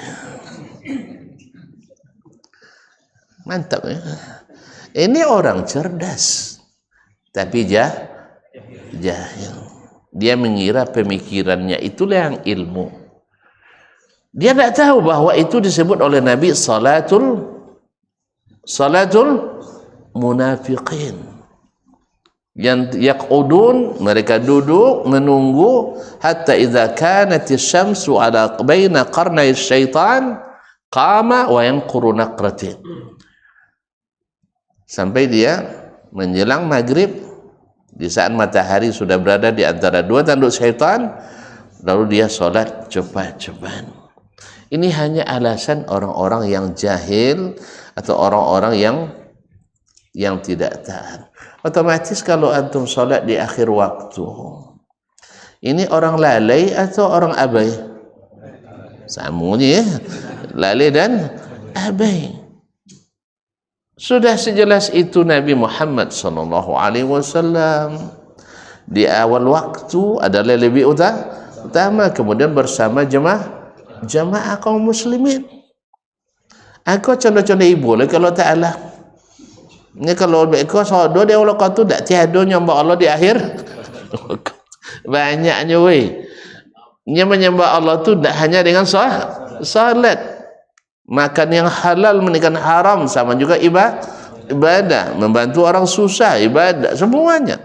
Mantap ya. Ini orang cerdas, tapi jahil. Dia mengira pemikirannya itulah yang ilmu. Dia tidak tahu bahwa itu disebut oleh Nabi salatul munafiqin. Yang yaqudun, mereka duduk menunggu hatta idza kanat asy-syamsu ala baina qarnay syaitan qama wa yanquru naqratin. Sampai dia menjelang maghrib, di saat matahari sudah berada di antara dua tanduk syaitan, lalu dia solat cepat-cepat. Ini hanya alasan orang-orang yang jahil atau orang-orang yang tidak taat. Otomatis kalau antum solat di akhir waktu, ini orang lalai atau orang abai? Samunya ya, lalai dan abai. Sudah sejelas itu Nabi Muhammad SAW di awal waktu adalah lebih utama, kemudian bersama jemaah kaum muslimin. Aku contoh-contoh ibu lah kalau Ta'ala. Ini kalau mereka sahaja dia Allah kata tak tiada nyembah Allah di akhir. Banyaknya weh. Dia menyembah Allah tu tak hanya dengan salat. Makan yang halal, menikah haram, sama juga ibadah, membantu orang susah, ibadah, semuanya.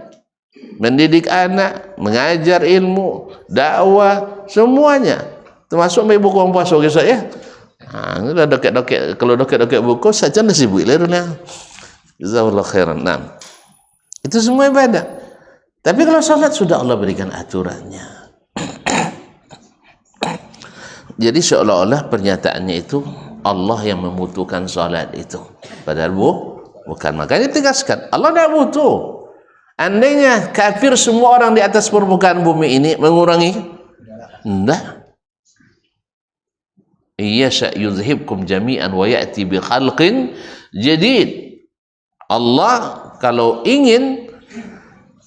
Mendidik anak, mengajar ilmu, dakwah, semuanya. Termasuk main buku orang puasa kisah ya. Ini dah dokek-dokek, kalau dokek-dokek buku saja nasi sibuk lah. Jazakallahu khairan. Nah, itu semua ibadah. Tapi kalau salat sudah Allah berikan aturannya. Jadi seolah-olah pernyataannya itu Allah yang membutuhkan salat itu. Padahal bukan. Makanya tegaskan, Allah tidak butuh. Andainya kafir semua orang di atas permukaan bumi ini mengurangi, tidak. Yasha yuzhibkum jami'an wa ya'ti bi khalqin jadid. Allah kalau ingin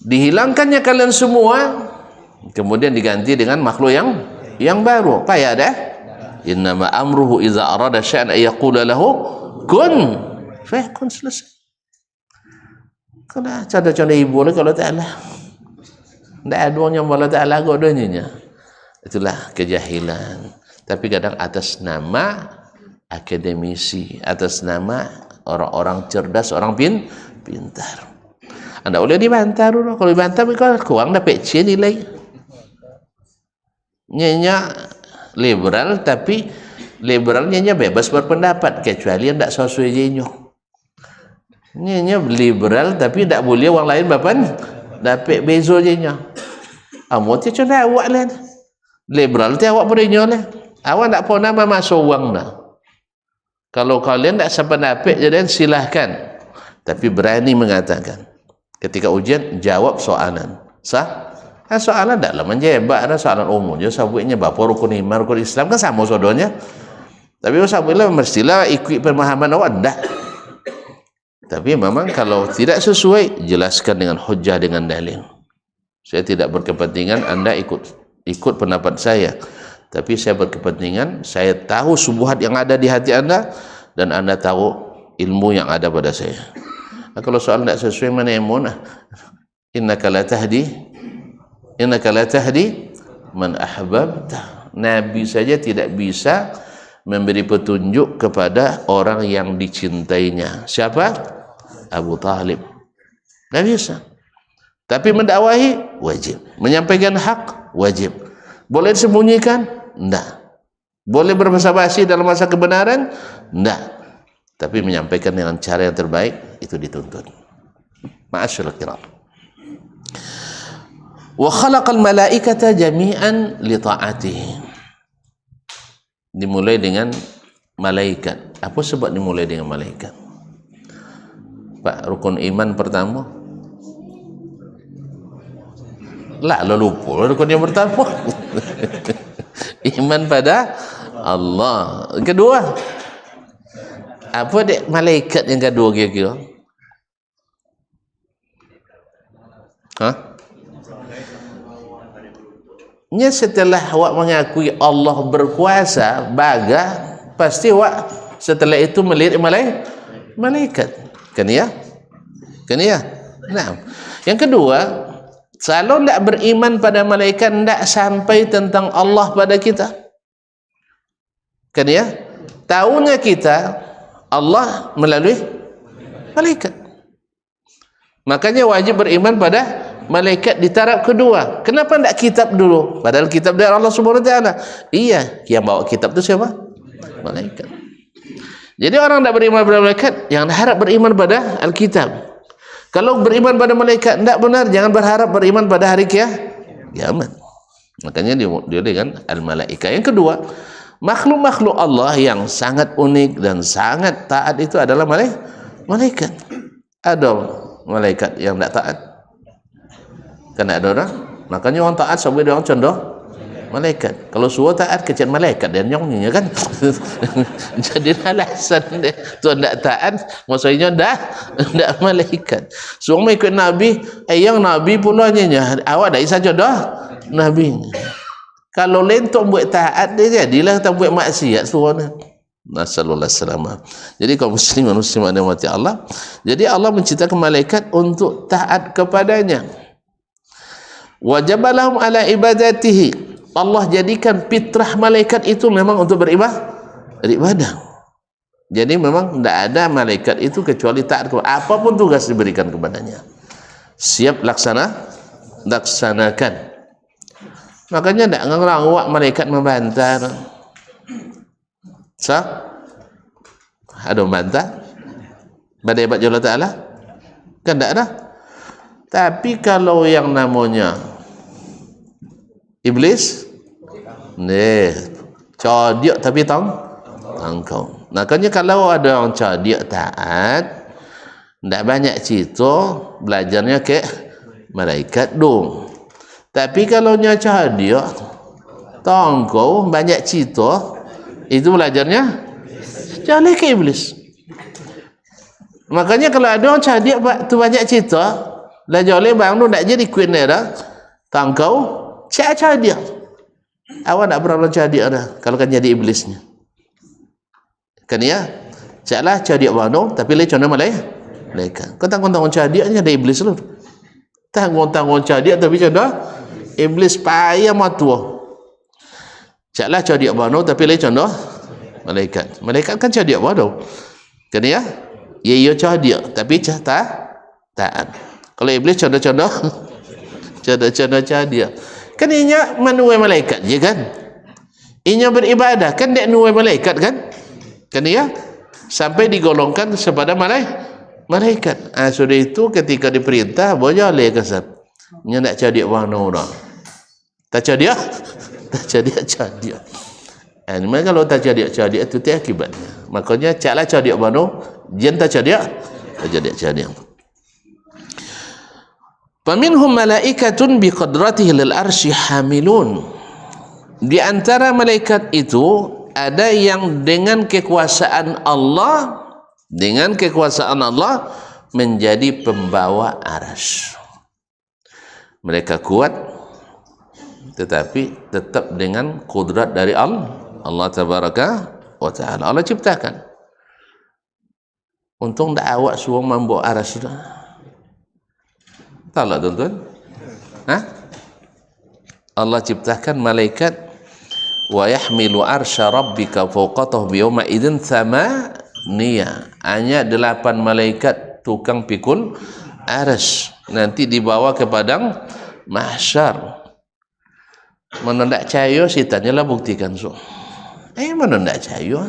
dihilangkannya kalian semua, kemudian diganti dengan makhluk yang baru. Payah dah. Innama amruhu iza arada syai'an ay yaqula lahu kun fayakun, selesai. Kalau contoh-contoh ibu lah kalau Ta'ala tidak ada orang yang Allah Ta'ala godanya. Itulah kejahilan. Tapi kadang atas nama akademisi, atas nama orang-orang cerdas, orang pintar. Anda boleh dibantah dulu. Kalau dibantah kurang dapat C nilai. Nyanyi liberal, tapi liberalnya bebas berpendapat kecuali yang tidak sesuai jenyo. Nyanyi liberal tapi tidak boleh orang lain bapan dapat bezo jenyo. Amu tu cuma awak lah. Liberal tu awak berinyo lah. Awak tak pernah masuk uang dah. Kalau kalian tak sependapat jadi silahkan. Tapi berani mengatakan. Ketika ujian jawab soalan. Sah? Soalan taklah menjebak, ada soalan umum je sabutnya bapa rukun iman, rukun Islam kan sama sodonya. Tapi sabutlah mestilah ikut pemahaman awak dah. Tapi memang kalau tidak sesuai jelaskan dengan hujah, dengan dalil. Saya tidak berkepentingan Anda ikut pendapat saya. Tapi saya berkepentingan saya tahu syubhat yang ada di hati Anda dan Anda tahu ilmu yang ada pada saya. Nah, kalau soal tidak sesuai mana yang mana? Innaka la tahdi man ahbabta. Nabi saja tidak bisa memberi petunjuk kepada orang yang dicintainya. Siapa? Abu Talib. Tidak bisa. Tapi mendakwahi wajib. Menyampaikan hak wajib. Boleh disembunyikan? Tidak. Boleh berbasa-basi dalam masa kebenaran? Tidak. Tapi menyampaikan dengan cara yang terbaik itu dituntut. Ma'asyiral kiram. Wa khalaqal malaikata jami'an li ta'atihi. Dimulai dengan malaikat. Apa sebab dimulai dengan malaikat? Pak, rukun iman pertama. Lah, lo lupa rukun yang pertama. Iman pada Allah. Kedua, apa dek malaikat yang kedua kira-kira? Nya setelah awak mengakui Allah berkuasa, baga, pasti awak setelah itu melihat malaikat. Kan ya? Kan ya? Nah. Yang kedua, kalau tidak beriman pada malaikat, tidak sampai tentang Allah pada kita. Kan ya? Tahunya kita Allah melalui malaikat. Makanya wajib beriman pada malaikat di taraf kedua. Kenapa tidak kitab dulu? Padahal kitab dari Allah Subhanahu wa taala. Iya, yang bawa kitab itu siapa? Malaikat. Jadi orang tidak beriman pada malaikat, yang harap beriman pada Alkitab. Kalau beriman pada malaikat tidak benar, jangan berharap beriman pada hari kiamat. Makanya dia dengan al-malaika. Yang kedua, makhluk-makhluk Allah yang sangat unik dan sangat taat itu adalah malaikat. Ada malaikat yang tidak taat? Kan ada orang. Makanya orang taat sampai dia orang contoh malaikat. Kalau suruh taat kecil malaikat dan nyongnya kan. Jadi alasan dia tuan tak taat, maksudnya dah malaikat. Suruh ikut Nabi, yang Nabi pula nya awak dah isa jodoh Nabi. Kalau lentok buat taat dia jadilah tak buat maksiat suruh ni. Nasallallahu alaihi wasallam. Jadi kaum muslimin muslimat yang mati Allah, jadi Allah menciptakan malaikat untuk taat kepadanya. Wajabalahum ala ibadatihi. Allah jadikan fitrah malaikat itu memang untuk beribadah. Jadi memang tidak ada malaikat itu kecuali taat kepada apapun tugas diberikan kepadanya. Siap laksanakan. Makanya tidak ngerawak malaikat membantah. Ada membantah? Badai hebat Allah Ta'ala? Kan tidak ada. Tapi kalau yang namanya iblis, codiak tapi tangkau. Makanya kalau ada orang codiak taat, tidak banyak cerita, belajarnya ke malaikat dong. Tapi kalau nya codiak, tangkau, banyak cerita, itu belajarnya jalan ke iblis. Makanya kalau ada orang codiak tu banyak cerita, belajar oleh bang tu tak jadi queen dah, tangkau. Cak dia. Awak tak pernah belajar dia dah. Kalau kan jadi iblisnya. Kan ya? Caklah dia bano, tapi le contoh malaikat. Kau tanggung dia ada iblis lu. Tanggung dia tapi contoh iblis payah matua. Caklah dia bano, tapi le contoh malaikat. Malaikat kan dia bano. Kan ya? Ya dia, tapi taat. Kalau iblis contoh dia. Kan inya menuai malaikat je kan? Inya beribadah kan dia nuai malaikat kan? Kan ya? Sampai digolongkan kepada malaikat. Sudah itu ketika diperintah boleh kesan. Inya nak cadik warna dah. Tak cadik? Tak cadik. Ini kalau tak cadik itu tiada akibatnya. Makanya caklah cadik warna, jen tak cadik? Tak cadik. Faminhum malaikatun biqadratihi lil arsy hamilun. Di antara malaikat itu ada yang dengan kekuasaan Allah menjadi pembawa arsy. Mereka kuat tetapi tetap dengan kudrat dari Allah tabaraka wa taala. Allah ciptakan. Untung tak awak suruh membawa arsy dah. Tahu tak tuan-tuan? Allah ciptakan malaikat wa yahmilu arsya rabbika fawqatahu biyawma idzin thamaniya. Hanya 8 malaikat tukang pikul arsy nanti dibawa ke padang mahsyar. Mana ndak percaya sitannya lah buktikan so. Mana ndak percaya?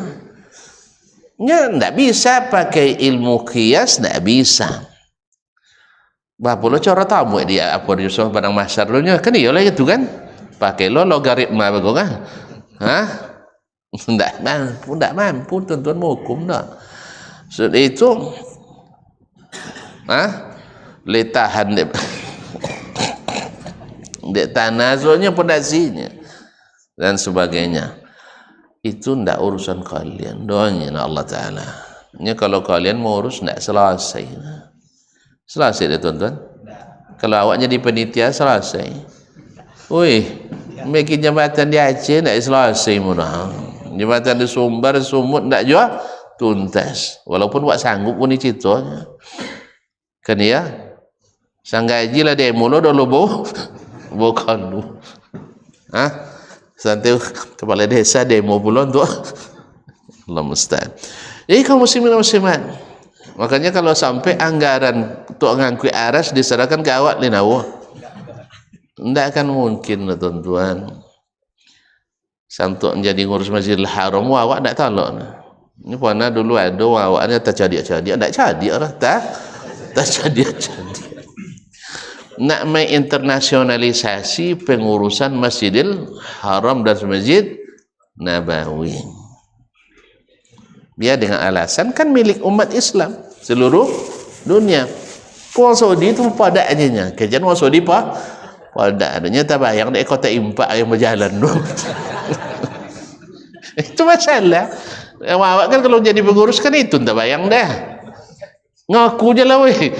Nya ndak bisa pakai ilmu qiyas, ndak bisa. Berapa lo cara tahu dia apa dia soal padang mahsyar lo nya kan iyalah itu kan pakai lo logaritma bagus kan tidak mampu tuan-tuan hukum dah sudah itu letahan dia tanah soalnya pondasinya dan sebagainya. Itu ndak urusan kalian, doanya Allah Ta'ala. Ini kalau kalian mau urus ndak selesai. Selesai deh tuan-tuan. Kalau awak jadi penitia selesai. Wih, bikin jambatan di Aceh ndak selesai murah. Jambatan di Sumbar, Sumut ndak juga tuntas. Walaupun wak sanggup pun citonya. Kan ya? Sanggaji lah demo lo dulu bukan lu. Hah? Santai kepala desa demo pula untuk Allah musta'an. Jadi kaum muslimin dan muslimat, makanya kalau sampai anggaran untuk ngangkui aras diserahkan ke awak linawa, tidak akan mungkin lah tuan-tuan. Sampai menjadi ngurus Masjidil Haram awak tidak tahu. Ini pernah dulu ada awaknya tak jadi lah, tak jadi. Nak main internasionalisasi pengurusan Masjidil Haram dan Masjid Nabawi. Dia dengan alasan kan milik umat Islam seluruh dunia. Orang Saudi itu pada adanya. Kajian orang Saudi pada adanya tabayang di kota impak yang berjalan tu. Itu masalah. Awak kan kalau jadi pengurus kan itu tabayang dah. Ngaku je lah weh.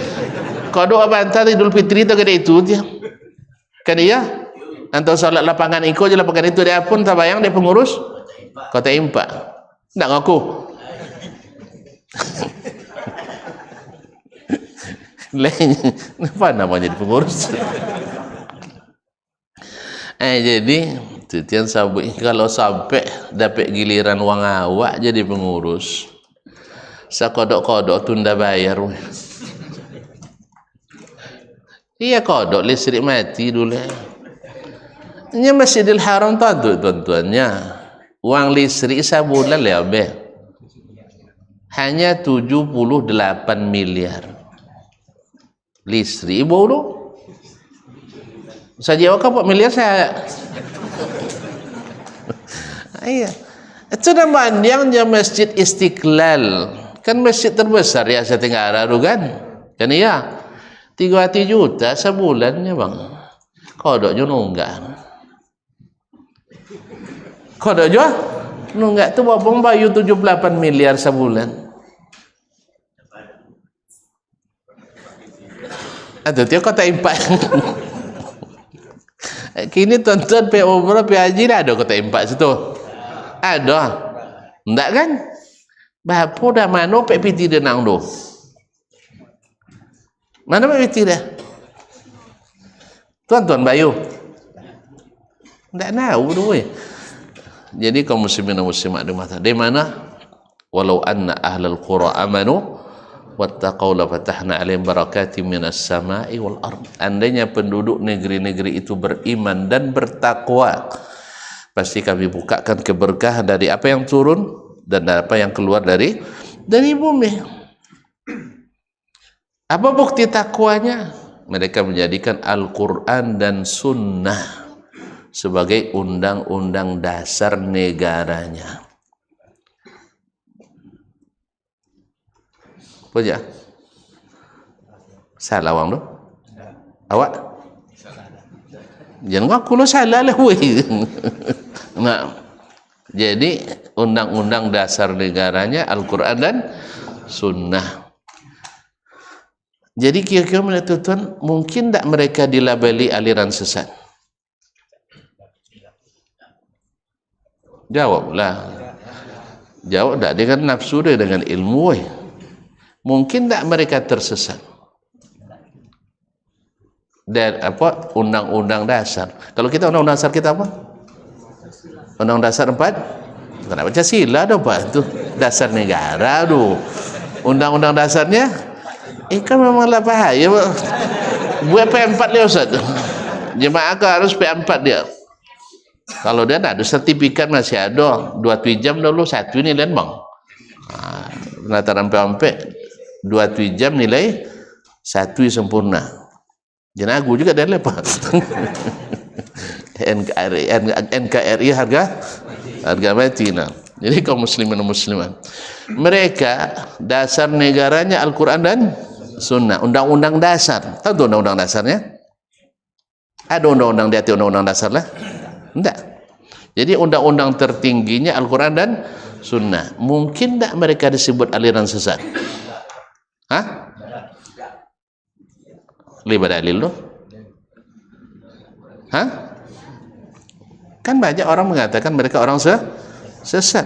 Kalau doa bantah Idul Fitri itu kada itu dia. Kan iya? Antara solat lapangan iko je lapangan itu dia pun tak bayang dia pengurus kota impak. Tak ngaku. Lain apa namanya jadi pengurus? Jadi titian sabu kalau sampai dapat giliran wang awak jadi pengurus. Sakodok-kodok tunda bayar. Iya kodok listrik mati dulu. Ini Masjidil Haram tu tuan-tuannya. Uang listrik sebulan lebih. Hanya 78 miliar. Listrik baru. Saja awak 4 miliar saya. Iya. Itu namanya Masjid Istiqlal. Kan masjid terbesar di Asia Tenggara tu kan? Kan iya. 300 juta sebulannya bang. Kodoknya nunggak. Kodoknya nunggak tu bapung bayu 78 miliar sebulan. Aduh tiap kota impak. Kini tuan-tuan PO berapa haji dah ada kota impak situ. Ada. Enggak kan? Bapak dah mana PPT dia nang tu. Mana PPT dah? Tuan-tuan Bayu. Tak tahu tu weh. Jadi kaum muslimin dan muslimat di mana? Walau anna ahlal qura amanu wattaqau la fatahna alaihim barakatim minas sama'i wal ard. Andainya penduduk negeri-negeri itu beriman dan bertakwa, pasti kami bukakan keberkahan dari apa yang turun dan apa yang keluar dari bumi. Apa bukti takwanya? Mereka menjadikan Al-Quran dan Sunnah sebagai undang-undang dasar negaranya. Apa aja? Salah awang tu? Awak? Jangan ngaku lo salah lah weh. Nah, jadi undang-undang dasar negaranya Al-Quran dan Sunnah. Jadi kira-kira menurut tuan mungkin tak mereka dilabeli aliran sesat? Jawablah. Jawab tak dengan nafsu dia, dengan ilmu. Mungkin tak mereka tersesat? Dan apa undang-undang dasar? Kalau kita undang-undang dasar kita apa? Undang-undang dasar 4? Kenapa Pancasila dah Pak? Itu dasar negara tu. Undang-undang dasarnya kan memanglah bahaya. Buat P4 dia Ustaz. Jemaah harus P4 dia. Kalau dia tak ada sertifikat masih ada 2 jam dulu 1 nilai bang. Penataran P4 2 jam nilai 1 sempurna. Jangan aku juga dah lepas. NKRI harga mati nah. Jadi kaum muslimin dan muslimat, mereka dasar negaranya Al-Quran dan Sunnah, undang-undang dasar. Tahu undang-undang dasarnya? Ada undang-undang di atas undang-undang dasar lah? Tidak. Jadi undang-undang tertingginya Al-Quran dan Sunnah. Mungkin tak mereka disebut aliran sesat? Hah? Libat dalil loh. Hah? Kan banyak orang mengatakan mereka orang sesat.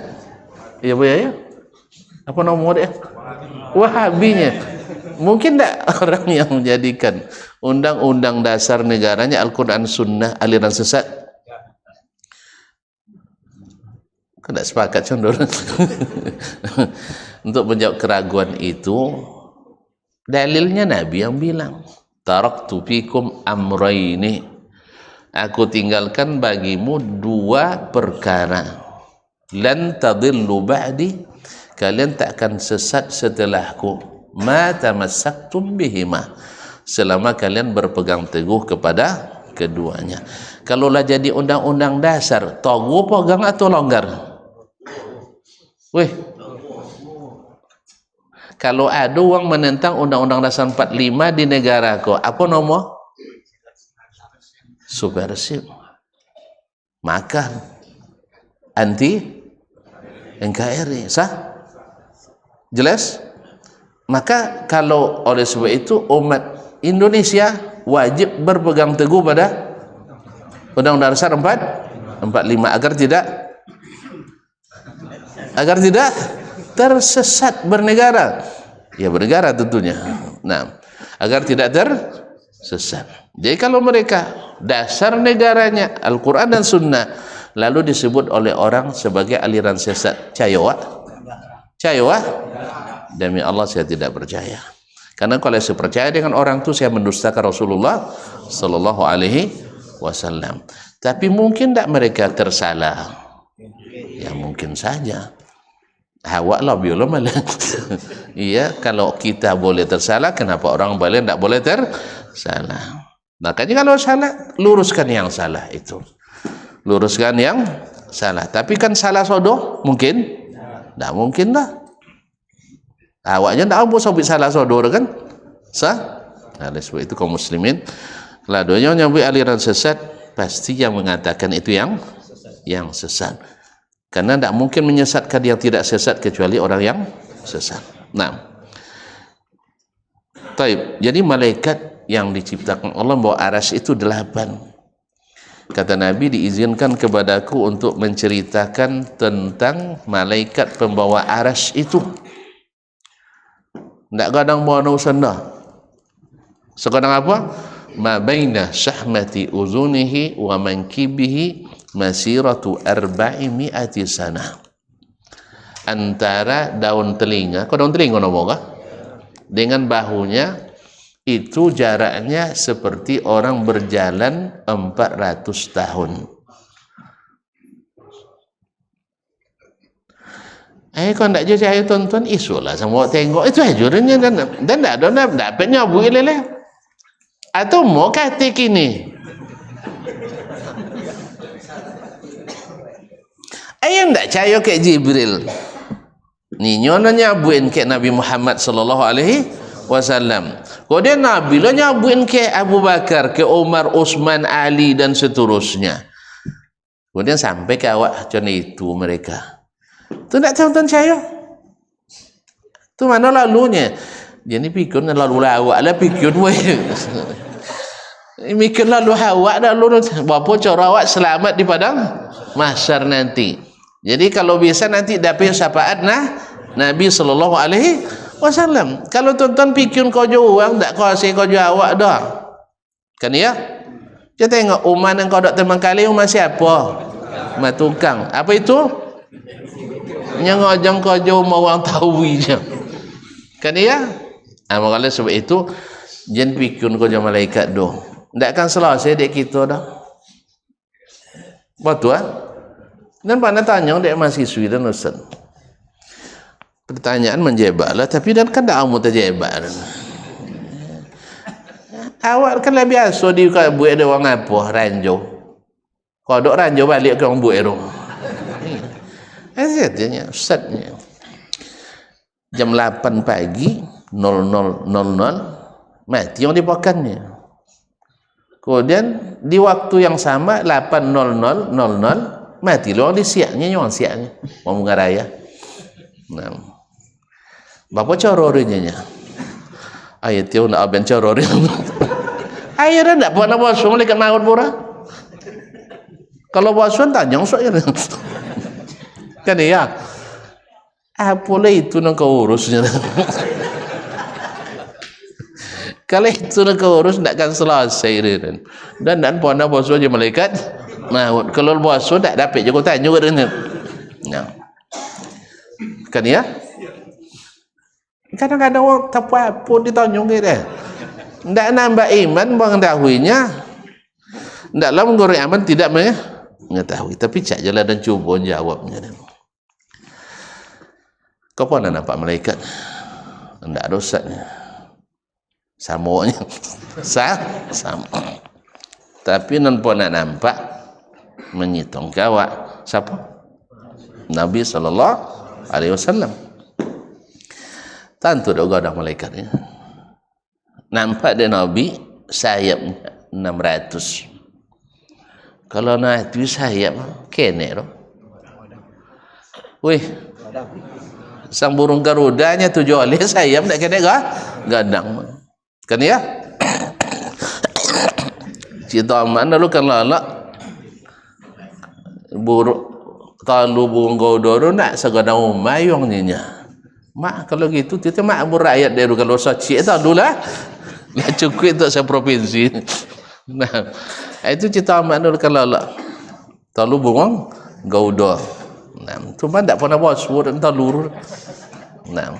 Iya Bu ya? Apa nomor dia? Wahabinya. Mungkin tak orang yang menjadikan undang-undang dasar negaranya Al-Quran Sunnah aliran sesat? Kan tak sepakat condor. Untuk menjawab keraguan itu, dalilnya Nabi yang bilang, taraktu fikum amraini, aku tinggalkan bagimu dua perkara, lan tadillu ba'di, kalian tak akan sesat setelahku, ma tamassaktum bihima, selama kalian berpegang teguh kepada keduanya. Kalaulah jadi undang-undang dasar, togu pegang atau longgar? Weh, kalau ada orang menentang undang-undang dasar 45 di negara ko, apa nomor? Subversif. Maka anti NKRI, sah? Jelas? Maka kalau oleh sebab itu umat Indonesia wajib berpegang teguh pada undang-undang dasar 45 agar tidak tersesat bernegara. Ya bernegara tentunya. Nah, agar tidak tersesat. Jadi kalau mereka dasar negaranya Al-Quran dan Sunnah, lalu disebut oleh orang sebagai aliran sesat, cayowa? Demi Allah saya tidak percaya. Karena kalau saya percaya dengan orang itu, saya mendustakan Rasulullah Sallallahu Alaihi Wasallam. Tapi mungkin tak mereka tersalah? Ya mungkin saja. Hawa lah biola malah. Iya, kalau kita boleh tersalah, kenapa orang boleh tak boleh tersalah? Makanya kalau salah, luruskan yang salah itu. Luruskan yang salah. Tapi kan salah sodoh mungkin? Tak mungkin lah. Awaknya tak mau sobit salah sodoh kan? Sah? Nah, oleh sebab itu kaum muslimin, keladonya nyambi aliran sesat, pasti yang mengatakan itu yang sesat. Karena tidak mungkin menyesatkan yang tidak sesat kecuali orang yang sesat. Nah, taib. Jadi malaikat yang diciptakan Allah bawa aras itu 8. Kata Nabi, diizinkan kepadaku untuk menceritakan tentang malaikat pembawa aras itu. Tidak kadang bawa nusandah. Sekarang apa? Ma baina syahmati uzunihi wa mankibihi masiratu 400 sana. Antara daun telinga, kau daun telinga namanya, dengan bahunya itu jaraknya seperti orang berjalan 400 tahun. Kau tak jadi ayo tonton isulah sama tengok itu ajurannya dan tak ada dapat nyabu lele. Atau mau kata kini ayah tak percaya ke Jibril ni nyonya nyabuin ke Nabi Muhammad sallallahu alaihi wasallam. Kemudian Nabi lah nyabuin ke Abu Bakar, ke Umar, Utsman, Ali dan seterusnya. Kemudian sampai ke awak macam itu mereka. Tu tak tonton saya. Tu mana lalunya? Jadi pikir lalu awak lah pikir weh. Mikir lalu awak dah lalu apa cara awak selamat di padang mahsyar nanti. Jadi kalau bisa nanti dapat syafaat Nabi sallallahu alaihi wasallam. Kalau tonton pikir kau jauh orang tak kasih kau jauh awak dah. Kan ya? Kita tengok umat yang kau dok teman kali umat siapa? Umat tukang. Apa itu? Yang ngajang kau jauh mau orang tahu je. Kan ya? Makanya sebab itu jangan pikir kau jauh malaikat doh. Tak akan selesai dek kita dah. Betul? Dan pernah tanya dek mahasiswi dan ustaz. Pertanyaan menjebak lah, tapi dan kan tak amu terjebak. Awak kan lebih biasa di buat ada orang apa ranjau. Kau dok ranjau balik ke orang buat itu. Asyiknya ustaznya. Jam 8 pagi 00.00 mati yang dipakannya. Kemudian di waktu yang sama 8.00 mati lo di siaknya nyong siaknya mau mengaraya. Nah, bapak cororinya ayat dia nak aben corori. Akhirnya ndak pernah bos malaikat maut pura. Kalau bosan tanya soalnya. Kan ya. Apa itu nak urusnya. Kalau itu nak urus ndak akan selesai dan pernah bos aja malaikat maut. Kalau bos tak dapat je kau tanya juga dengan. Nah. Kan ya? Kadang-kadang orang tak apa ditanya gitu. Ndak nambah iman mengetahuinya. Ndaklah menggoreng aman tidak mengetahui, tapi cak jalan dan cuba jawabnya. Kau pernah nampak malaikat? Ndak ada ustaznya. Samanya. Sama. Tapi non pernah nampak menyitung kawak. Siapa? Nabi SAW. Tentu dah ada malaikatnya. Nampak dia Nabi sayapnya 600. Kalau Nabi sayap kene loh. Wih. Sang burung garudanya tujuh oleh sayap nak kene gadang. Kan ya? Cita mana lu kan lala buruk talu burung gaudoro nak segadang mayong ninya. Mak kalau gitu kita mak rakyat dari kalau saci itu adalah lah cukup untuk seprovinsi. Nah, itu cita makna kalau talu burung gaudor. Nah, cuma tak pernah bawa surat talur. Nah.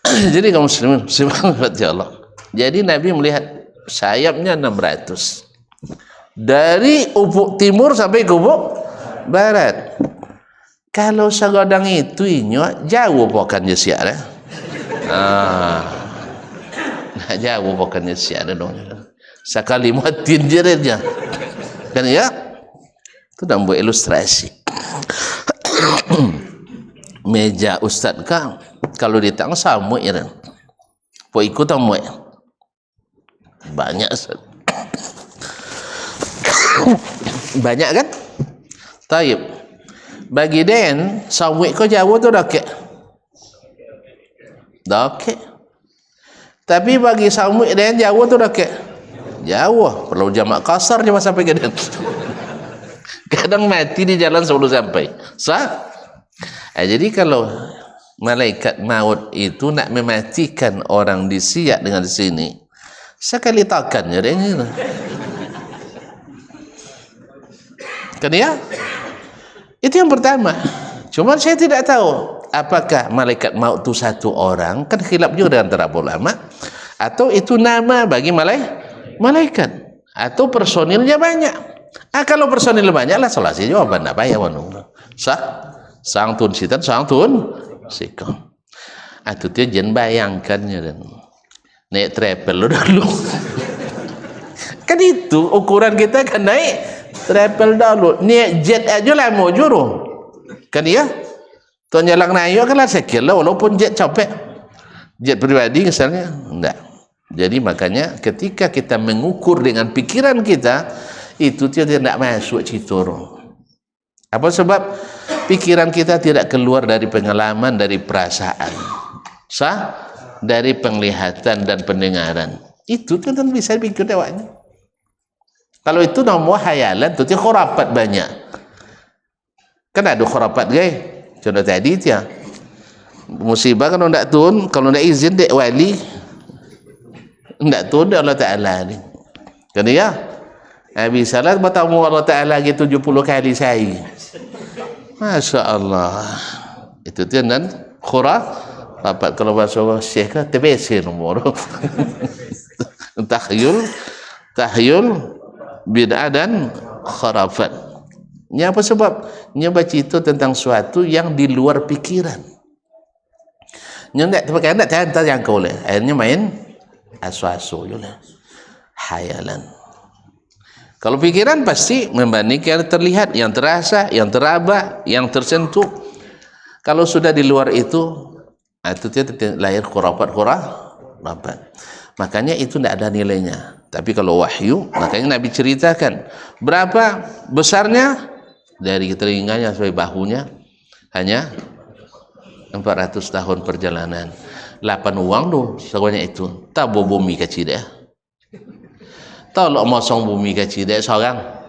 Jadi kaum muslimin Allah. Jadi Nabi melihat sayapnya 600. Dari ufuk timur sampai ke ufuk barat. Kalau segadang itu inyo jauh pokannya siar. Nah, jauh pokannya siar dong. Sekali muatin jerenya. Kan ya? Itu dah buat ilustrasi. Meja ustaz kan kalau ditang sama ya. Po ikut tamu ya. Banyak ustaz. Banyak kan? Taib. Bagi Den, sawit kau jauh tu dah ke? Dah ke. Tapi bagi sawit Den jauh tu dah ke? Jauh. Perlu jamak kasar je sampai ke Den. Kadang mati di jalan sebelum sampai. Sah? Jadi kalau malaikat maut itu nak mematikan orang di siak dengan sini, sekali takkan je dia ni. Kan ya? Itu yang pertama. Cuma saya tidak tahu apakah malaikat maut itu satu orang, kan khilaf juga dengan antara ulama, atau itu nama bagi malaikat, atau personilnya banyak. Kalau personil banyak lah selesai jawaban apa ya wanung. Sang tun sitan sang tun sikam. Itu dia jen bayangkannya dan naik travel dulu. Kan itu ukuran kita kan naik travel dulu. Naik jet aja lah mau juru. Kan ya? Tuan jalan naik kan lah sekil lah walaupun jet capek. Jet pribadi misalnya enggak. Jadi makanya ketika kita mengukur dengan pikiran kita itu dia tidak masuk citur. Apa sebab? Pikiran kita tidak keluar dari pengalaman, dari perasaan, dari penglihatan dan pendengaran. Itu kan bisa pikir dewanya. Kalau itu nama hayalan, itu khurafat banyak. Kan ada khurafat gay. Contoh tadi dia musibah kan tidak tun, kalau tidak izin dek wali, tidak tun dek Allah Taala ni. Kan ya? Habis salat bertamu Allah Taala lagi 70 kali saya. Masya Allah. Itu dia dan khurafat. Kalau bahasa Syekh kan TBC nomor. Tahyul bid'ah dan khurafat. Ini apa sebab? Ini baca itu tentang suatu yang di luar pikiran. Ini tak tahan yang kau leh. Akhirnya main asu-asu juga. Hayalan. Kalau pikiran pasti membandingkan yang terlihat, yang terasa, yang teraba, yang tersentuh. Kalau sudah di luar itu dia lahir khurafat. Makanya itu tidak ada nilainya. Tapi kalau wahyu, makanya Nabi ceritakan berapa besarnya dari telinganya sampai bahunya hanya 400 tahun perjalanan. 8 uang tu sebanyak itu. Tak bumi kecil dia. Tahu lo mosong bumi kecil dia seorang.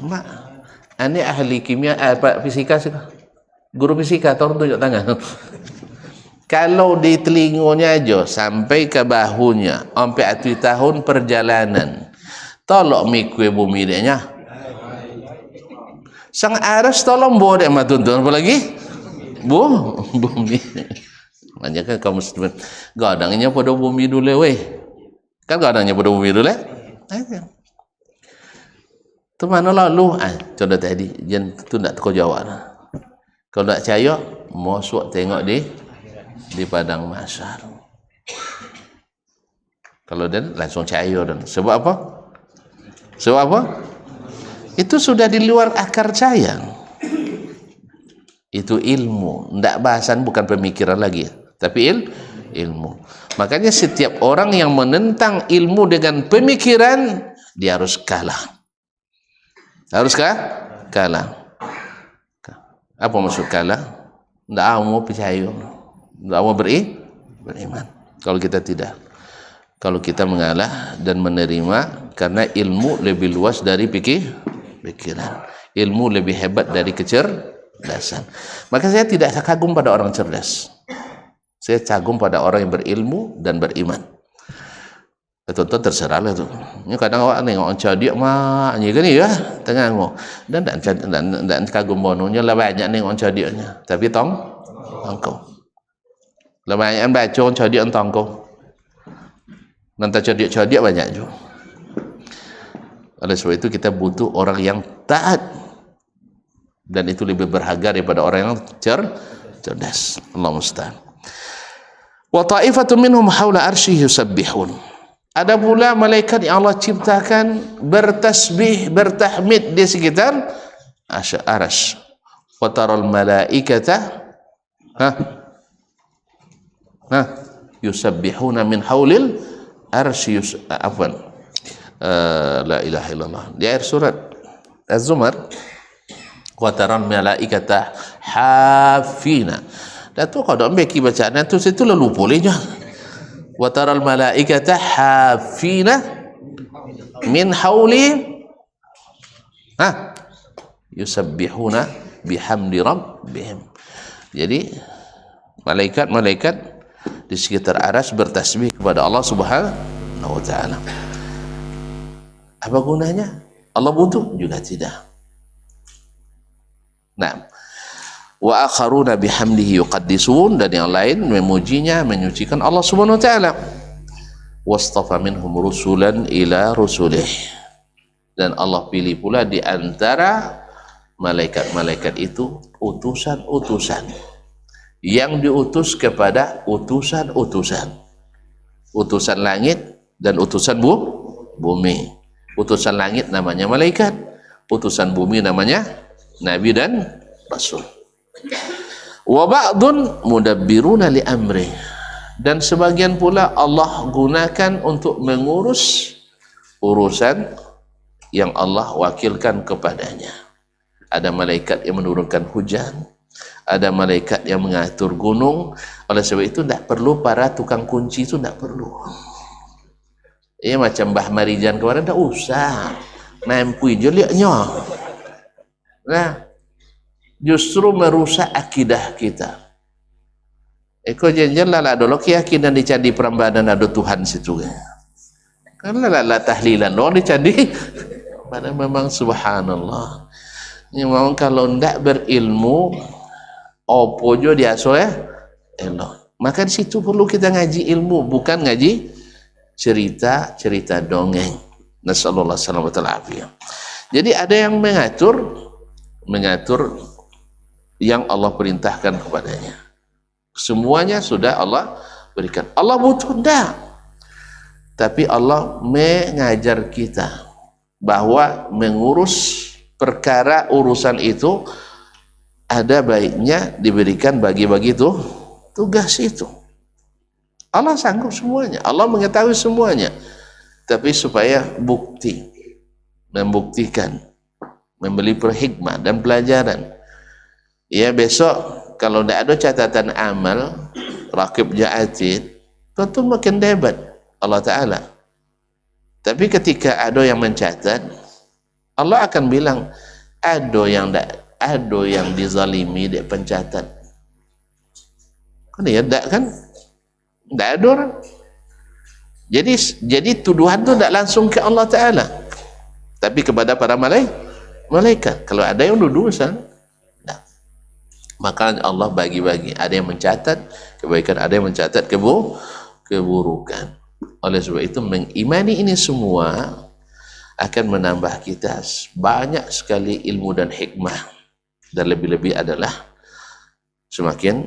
Mak, ini ahli kimia, fisika sih. Guru fisika tolong tunjuk tangan. Kalau di telinganya aja sampai ke bahunya 40 tahun perjalanan. Tolong mikwe bumi dia nya. Sang aras tolong bawa dia matun-tun apa lagi? Bumi. Maknanya kan kaum muslimin gadangnya pada bumi dulu weh. Kan gadangnya pada bumi dulu. Tu mana lalu? Contoh tadi, jangan tu nak kau jawab. Kalau nak percaya, masuk tengok di padang mahsyar. Kalau dan langsung percaya dan. Sebab apa? Sebab apa? Itu sudah di luar akar sayang. Itu ilmu, ndak bahasan, bukan pemikiran lagi, tapi ilmu. Makanya setiap orang yang menentang ilmu dengan pemikiran, dia harus kalah. Haruskah? Kalah. Apa maksud kalah? Ndak mau percaya, ndak mau beriman. Kalau kita tidak, kalau kita mengalah dan menerima, karena ilmu lebih luas dari pikiran, ilmu lebih hebat dari kecerdasan. Maka saya tidak kagum pada orang cerdas, saya kagum pada orang yang berilmu dan beriman. Betul-betul terserah lah tu. Ini kadang awak nengok orang cerdik mak ni kan ya tengah ngok dan kagum bononya lah banyak nengok orang cerdiknya, tapi tongkau lah banyak baca orang cerdik tongkau, nanti cerdik banyak juga. Oleh sebab itu kita butuh orang yang taat, dan itu lebih berharga daripada orang yang cerdas. Allah musta'an. Wa ta'ifatun minhum haula arsyihi yusabbihun. Ada pula malaikat yang Allah ciptakan bertasbih, bertahmid di sekitar arsy. Wa taral malaikata yusabbihuna min haulil arsy la ilaha illallah. Di akhir surat Az-Zumar, wa taral malaikata hafina. Dan tu kalau ambil bacaan tu situ lalu bolehnya. Wa taral malaikata hafina min hauli yusabbihuna bihamdi rabbihim. Jadi malaikat-malaikat di sekitar arsy bertasbih kepada Allah Subhanahu wa taala. Apa gunanya? Allah butuh? Juga tidak. Nah, wa akharuna bihamdihi yuqaddisun, dan yang lain memujinya, menyucikan Allah Subhanahu wa taala. Wastafa minhum rusulan ila rusulih, dan Allah pilih pula di antara malaikat-malaikat itu utusan-utusan yang diutus kepada utusan-utusan, utusan langit dan utusan bumi. Utusan langit namanya malaikat, utusan bumi namanya nabi dan rasul. Wa ba'dun mudabbiruna li amri, dan sebagian pula Allah gunakan untuk mengurus urusan yang Allah wakilkan kepadanya. Ada malaikat yang menurunkan hujan, ada malaikat yang mengatur gunung. Oleh sebab itu tidak perlu para tukang kunci, itu tidak perlu. Macam Mbah Marijan kemarin, tak usah mampu je liatnya. Nah, justru merusak akidah kita. Eko jenjen lah dulu keyakinan di candi Prambanan ada Tuhan situ. Kan lah tahlilan doang di candi. Pada memang subhanallah. Ini memang kalau ndak berilmu, opo jo dia elok. Maka di situ perlu kita ngaji ilmu, bukan ngaji cerita dongeng. Nasallallahu alaihi wasallam. Jadi ada yang mengatur yang Allah perintahkan kepadanya. Semuanya sudah Allah berikan. Allah butuh enggak, tapi Allah mengajar kita bahwa mengurus perkara urusan itu ada baiknya diberikan bagi-bagi itu tugas itu. Allah sanggup semuanya, Allah mengetahui semuanya, tapi supaya membuktikan memberi hikmah dan pelajaran. Ya, besok kalau tidak ada catatan amal raqib atid, tentu makin hebat Allah Ta'ala. Tapi ketika ada yang mencatat, Allah akan bilang ada yang dizalimi dia pencatat. Kan ya tak kan? Tak ada orang. Jadi tuduhan tu tak langsung ke Allah Ta'ala, tapi kepada para malaikat. Kalau ada yang duduk sana, maka Allah bagi-bagi. Ada yang mencatat kebaikan, ada yang mencatat keburukan. Oleh sebab itu, mengimani ini semua akan menambah kita banyak sekali ilmu dan hikmah. Dan lebih-lebih adalah semakin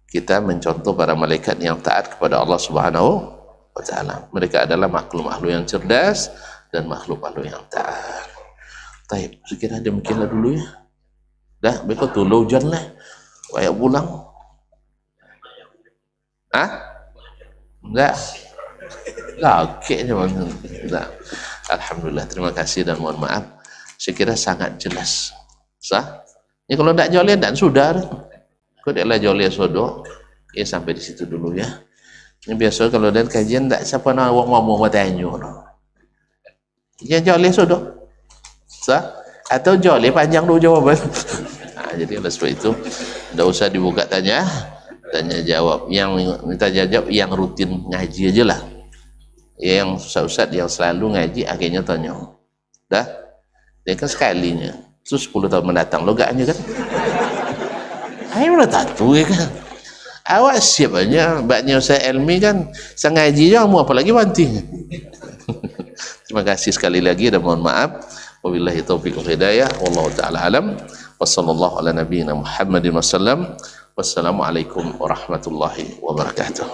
kita mencontoh para malaikat yang taat kepada Allah Subhanahu wa Ta'ala. Mereka adalah makhluk-makhluk yang cerdas dan makhluk-makhluk yang taat. Taib, sekiranya demikianlah dulu ya. Dah, mereka tolong hujan lah. Kayak pulang. Hah? Enggak. Lakiknya mana? Enggak. Alhamdulillah, terima kasih dan mohon maaf. Saya kira sangat jelas. Sah? Ini kalau tidak jolien dan sudah. Kau tidaklah jolien sodok. Ya, sampai di situ dulu ya. Ini biasa kalau dari kajian tak siapa nak ngomong bertanya. Yang jolien sodok. Sah? Atau jolien panjang dulu jawaban. Jadi oleh sebab itu tidak usah dibuka tanya jawab. Yang tanya jawab yang rutin ngaji aja lah. Yang ustaz-ustaz yang selalu ngaji akhirnya tanya. Dah? Dia kan sekalinya. Terus 10 tahun mendatang logatnya kan. Ayo udah tahu ya kan. Awak siap aja baknya Ustaz Elmi kan sengaji je mau apalagi banting. Terima kasih sekali lagi dan mohon maaf. Wabillahi taufiq wal hidayah. Wallahu taala alam. Wassallallahu ala nabiyyina Muhammadin wasallam. Wassalamualaikum warahmatullahi wabarakatuh.